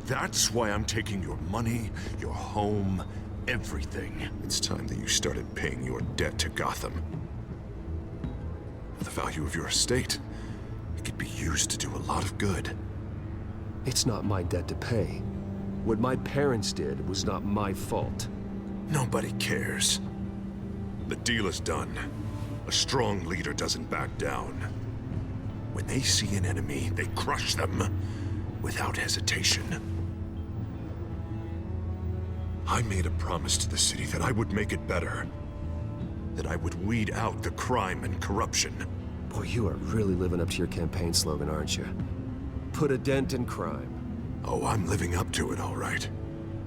That's why I'm taking your money, your home, everything. It's time that you started paying your debt to Gotham. For the value of your estate, it could be used to do a lot of good. It's not my debt to pay. What my parents did was not my fault. Nobody cares. The deal is done. A strong leader doesn't back down. When they see an enemy, they crush them without hesitation. I made a promise to the city that I would make it better. That I would weed out the crime and corruption. Boy, you are really living up to your campaign slogan, aren't you? Put a dent in crime. Oh, I'm living up to it, all right.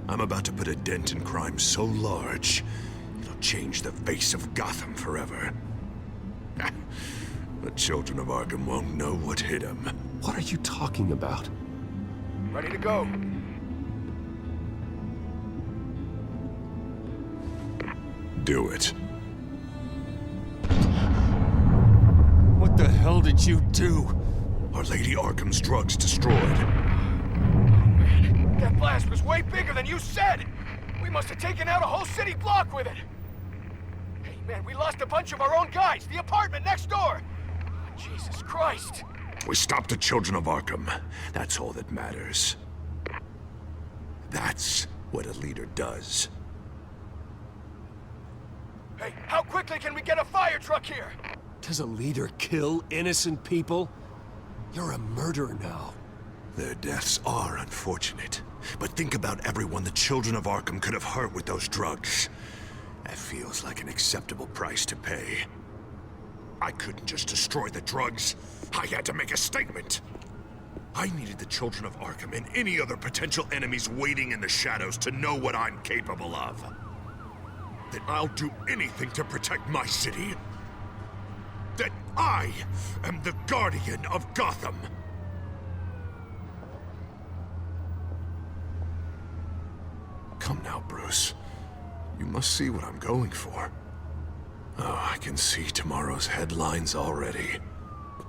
I'm about to put a dent in crime so large, it'll change the face of Gotham forever. The children of Arkham won't know what hit them. What are you talking about? Ready to go. Do it. What the hell did you do? Our Lady Arkham's drugs destroyed. That blast was way bigger than you said! We must have taken out a whole city block with it! Hey man, we lost a bunch of our own guys! The apartment next door! Jesus Christ! We stopped the children of Arkham. That's all that matters. That's what a leader does. Hey, how quickly can we get a fire truck here? Does a leader kill innocent people? You're a murderer now. Their deaths are unfortunate. But think about everyone the children of Arkham could have hurt with those drugs. That feels like an acceptable price to pay. I couldn't just destroy the drugs. I had to make a statement. I needed the children of Arkham and any other potential enemies waiting in the shadows to know what I'm capable of. That I'll do anything to protect my city. That I am the guardian of Gotham. Come now, Bruce. You must see what I'm going for. Oh, I can see tomorrow's headlines already.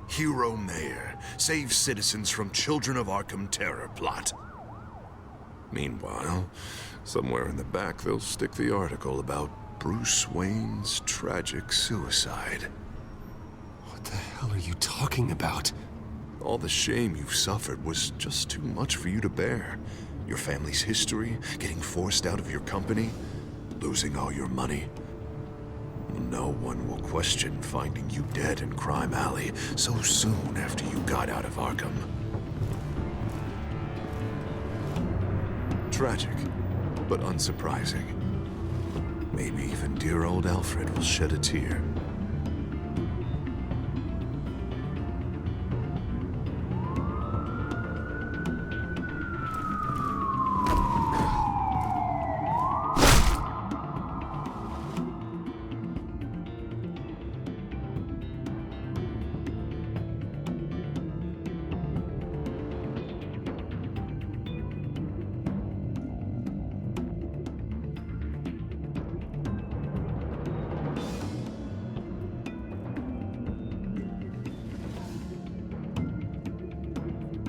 Hero Mayor saves citizens from Children of Arkham terror plot. Meanwhile, somewhere in the back they'll stick the article about Bruce Wayne's tragic suicide. What the hell are you talking about? All the shame you've suffered was just too much for you to bear. Your family's history, getting forced out of your company, losing all your money. No one will question finding you dead in Crime Alley so soon after you got out of Arkham. Tragic, but unsurprising. Maybe even dear old Alfred will shed a tear.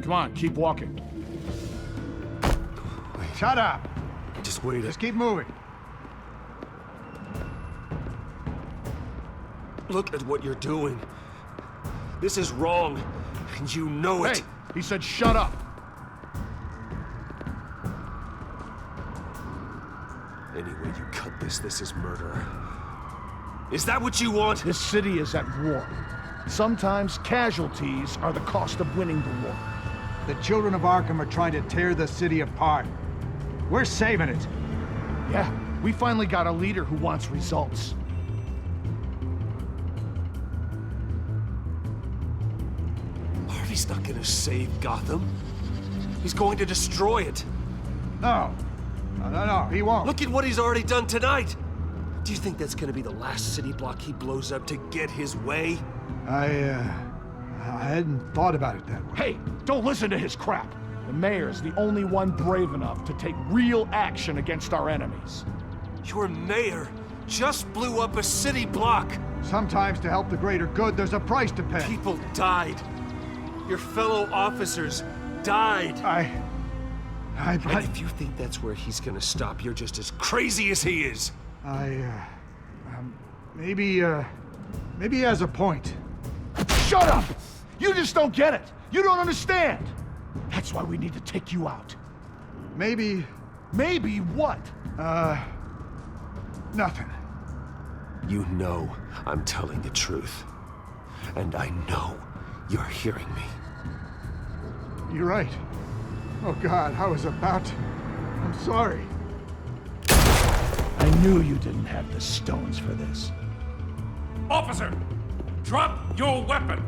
Come on, keep walking. Wait. Shut up! Just wait. Just keep moving. Look at what you're doing. This is wrong, and you know it. Hey, he said shut up. Any way you cut this, this is murder. Is that what you want? This city is at war. Sometimes casualties are the cost of winning the war. The children of Arkham are trying to tear the city apart. We're saving it. Yeah, we finally got a leader who wants results. Harvey's not gonna save Gotham. He's going to destroy it. No, he won't. Look at what he's already done tonight. Do you think that's gonna be the last city block he blows up to get his way? I hadn't thought about it that way. Hey, don't listen to his crap. The mayor's the only one brave enough to take real action against our enemies. Your mayor just blew up a city block. Sometimes to help the greater good, there's a price to pay. People died. Your fellow officers died. And if you think that's where he's gonna stop, you're just as crazy as he is. Maybe he has a point. Shut up! You just don't get it. You don't understand. That's why we need to take you out. Maybe what? Nothing. You know I'm telling the truth. And I know you're hearing me. You're right. Oh God, I was about to... I'm sorry. I knew you didn't have the stones for this. Officer, drop your weapon!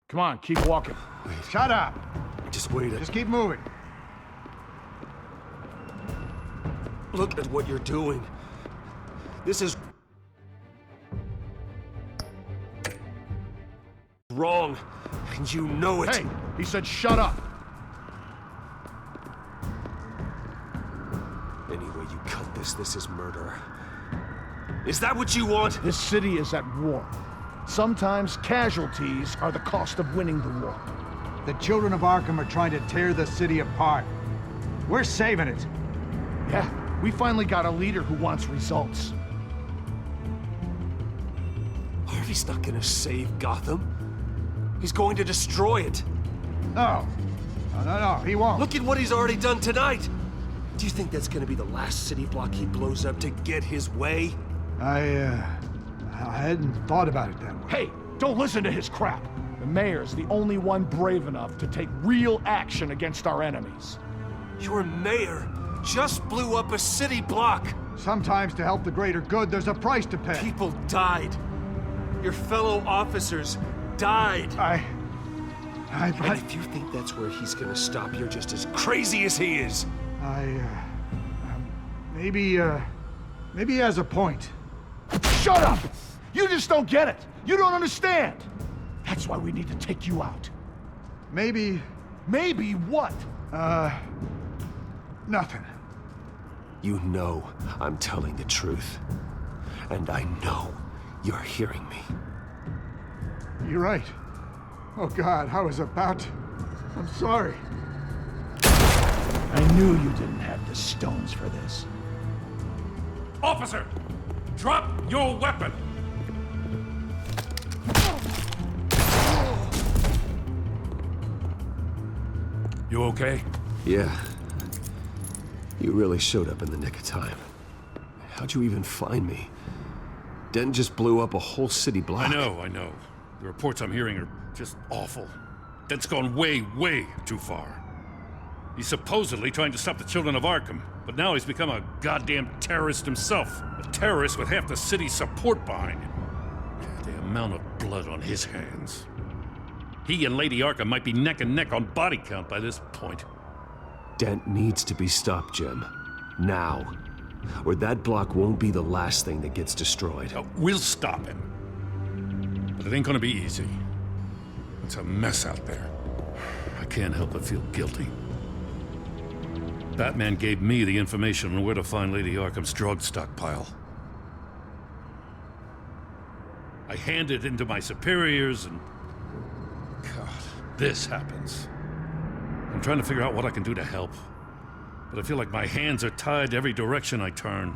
Come on, keep walking. Wait. Shut up! Just wait. Just keep moving. Look at what you're doing. This is wrong, and you know it. Hey, he said shut up. Any way you cut this, this is murder. Is that what you want? This city is at war. Sometimes casualties are the cost of winning the war. The children of Arkham are trying to tear the city apart. We're saving it. Yeah, we finally got a leader who wants results. Harvey's not gonna save Gotham. He's going to destroy it. No, No, he won't. Look at what he's already done tonight! Do you think that's gonna be the last city block he blows up to get his way? I hadn't thought about it that way. Hey, don't listen to his crap. The mayor's the only one brave enough to take real action against our enemies. Your mayor just blew up a city block! Sometimes to help the greater good, there's a price to pay. People died. Your fellow officers died. And if you think that's where he's gonna stop, you're just as crazy as he is. Maybe he has a point. Shut up! You just don't get it. You don't understand. That's why we need to take you out. Maybe what? Nothing. You know I'm telling the truth. And I know you're hearing me. You're right. Oh God, I was about to... I'm sorry. I knew you didn't have the stones for this. Officer! Drop your weapon! You okay? Yeah. You really showed up in the nick of time. How'd you even find me? Den just blew up a whole city block. I know. The reports I'm hearing are just awful. Den's gone way, way too far. He's supposedly trying to stop the children of Arkham, but now he's become a goddamn terrorist himself. A terrorist with half the city's support behind him. The amount of blood on his hands. He and Lady Arkham might be neck and neck on body count by this point. Dent needs to be stopped, Jim. Now. Or that block won't be the last thing that gets destroyed. We'll stop him. But it ain't gonna be easy. It's a mess out there. I can't help but feel guilty. Batman gave me the information on where to find Lady Arkham's drug stockpile. I handed it into my superiors and... God, this happens. I'm trying to figure out what I can do to help. But I feel like my hands are tied every direction I turn.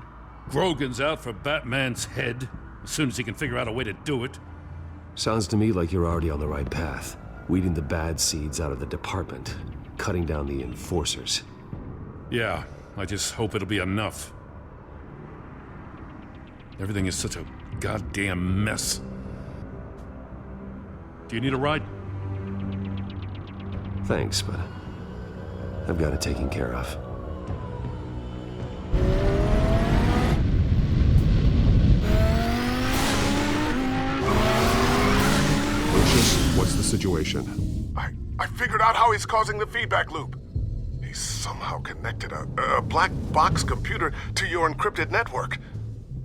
Grogan's out for Batman's head, as soon as he can figure out a way to do it. Sounds to me like you're already on the right path. Weeding the bad seeds out of the department. Cutting down the enforcers. Yeah, I just hope it'll be enough. Everything is such a goddamn mess. Do you need a ride? Thanks, but I've got it taken care of. Lucius, what's the situation? I figured out how he's causing the feedback loop. He's somehow connected a black box computer to your encrypted network.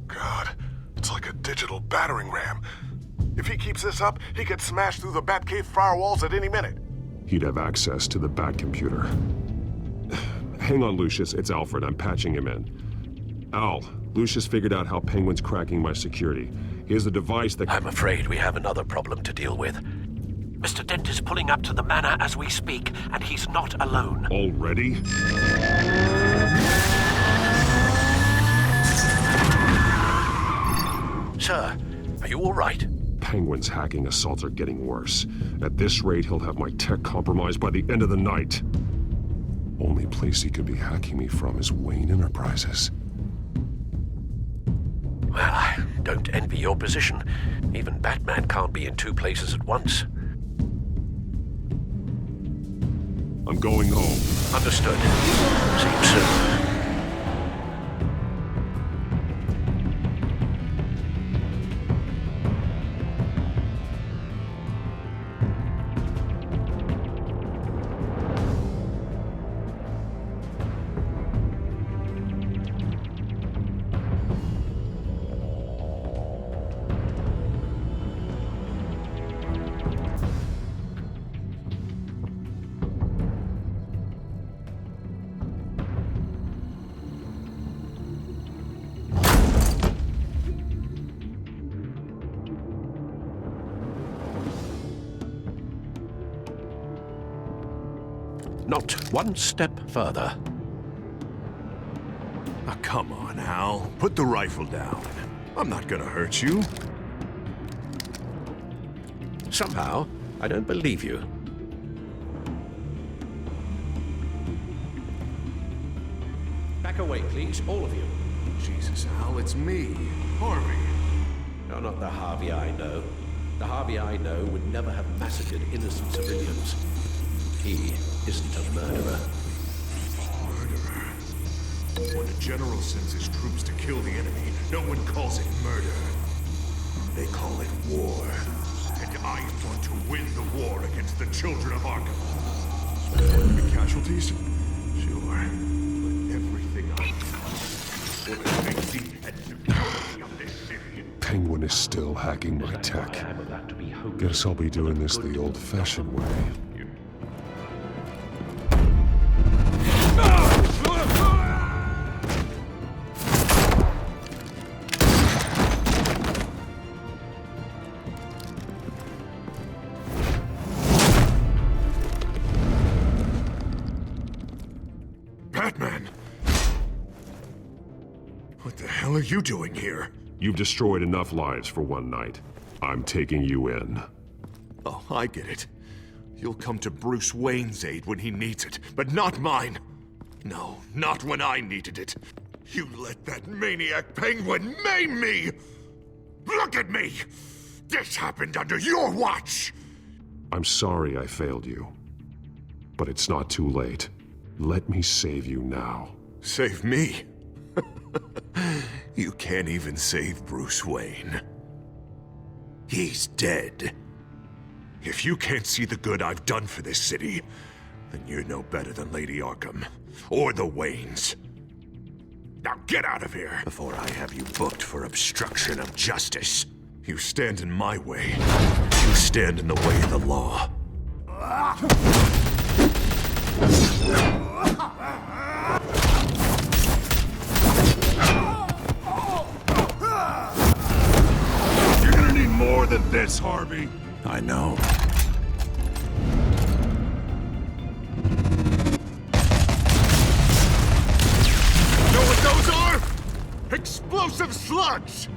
God, it's like a digital battering ram. If he keeps this up, he could smash through the Batcave firewalls at any minute. He'd have access to the Bat computer. Hang on, Lucius. It's Alfred. I'm patching him in. Al, Lucius figured out how Penguin's cracking my security. He has a device that... I'm afraid we have another problem to deal with. Mr. Dent is pulling up to the manor as we speak, and he's not alone. Already? Sir, are you all right? Penguin's hacking assaults are getting worse. At this rate, he'll have my tech compromised by the end of the night. Only place he could be hacking me from is Wayne Enterprises. Well, I don't envy your position. Even Batman can't be in two places at once. I'm going home. Understood. See you soon. Not one step further. Oh, come on, Al. Put the rifle down. I'm not gonna hurt you. Somehow, I don't believe you. Back away, please, all of you. Jesus, Al, it's me, Harvey. No, not the Harvey I know. The Harvey I know would never have massacred innocent civilians. He isn't a murderer. When a general sends his troops to kill the enemy, no one calls it murder. They call it war. And I want to win the war against the children of Arkham. Any casualties? Sure. But everything I do for the safety and security of this city. Penguin is still hacking my tech. Guess I'll be doing this the old-fashioned way. Batman! What the hell are you doing here? You've destroyed enough lives for one night. I'm taking you in. Oh, I get it. You'll come to Bruce Wayne's aid when he needs it, but not mine. No, not when I needed it. You let that maniac Penguin maim me! Look at me! This happened under your watch! I'm sorry I failed you. But it's not too late. Let me save you now. Save me? You can't even save Bruce Wayne. He's dead. If you can't see the good I've done for this city, then you're no better than Lady Arkham, or the Waynes. Now get out of here, before I have you booked for obstruction of justice. You stand in my way. You stand in the way of the law. You're gonna need more than this, Harvey. I know. Know what those are? Explosive slugs!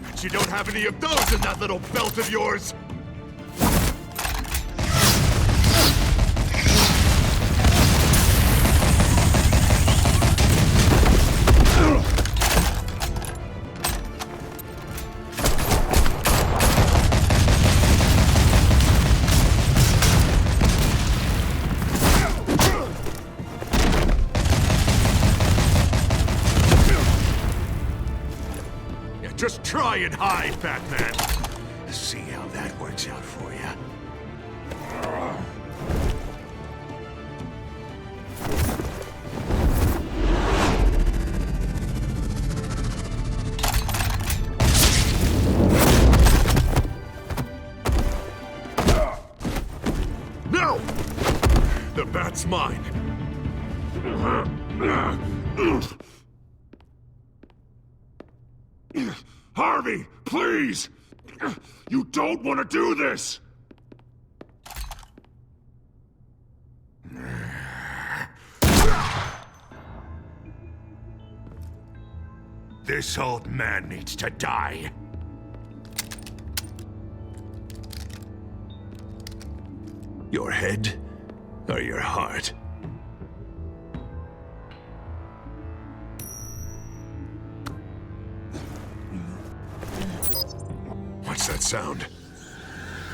Bet you don't have any of those in that little belt of yours. Just try and hide, Batman. See how that works out for you. No! The bat's mine. Harvey, please! You don't want to do this! This old man needs to die. Your head or your heart? What's that sound?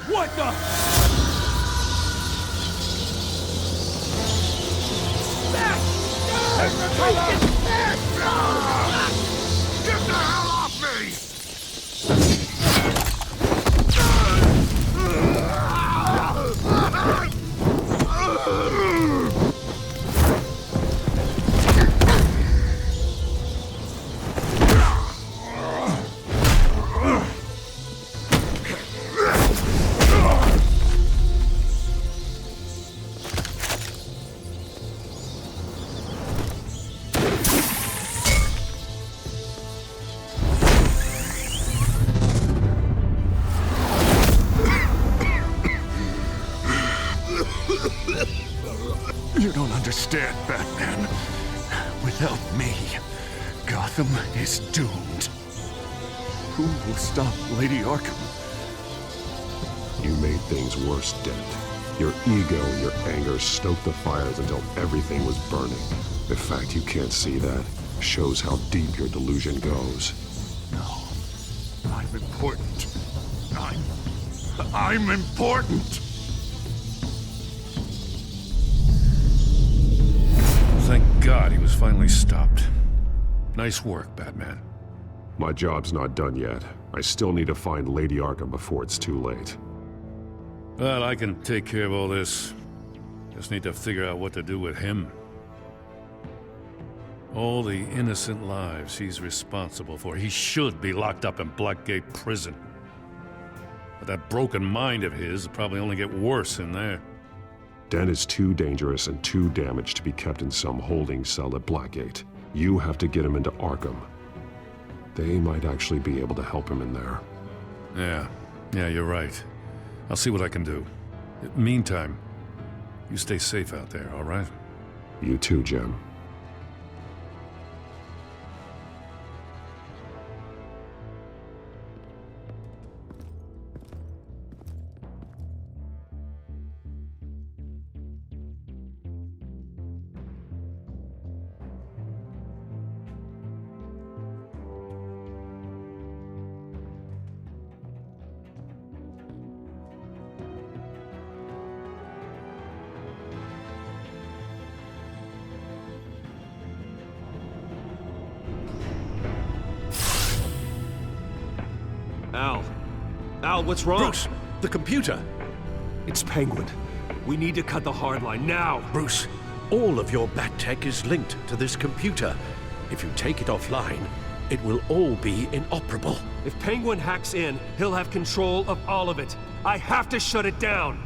What the? Get the hell off me! You don't understand, Batman. Without me, Gotham is doomed. Who will stop Lady Arkham? You made things worse, Dent. Your ego and your anger stoked the fires until everything was burning. The fact you can't see that shows how deep your delusion goes. No. I'm important. I'm important! Thank God he was finally stopped. Nice work, Batman. My job's not done yet. I still need to find Lady Arkham before it's too late. Well, I can take care of all this. Just need to figure out what to do with him. All the innocent lives he's responsible for. He should be locked up in Blackgate Prison. But that broken mind of his will probably only get worse in there. Den is too dangerous and too damaged to be kept in some holding cell at Blackgate. You have to get him into Arkham. They might actually be able to help him in there. Yeah, you're right. I'll see what I can do. Meantime, you stay safe out there, all right? You too, Jim. Al, what's wrong? Bruce, the computer. It's Penguin. We need to cut the hard line now. Bruce, all of your bat tech is linked to this computer. If you take it offline, it will all be inoperable. If Penguin hacks in, he'll have control of all of it. I have to shut it down.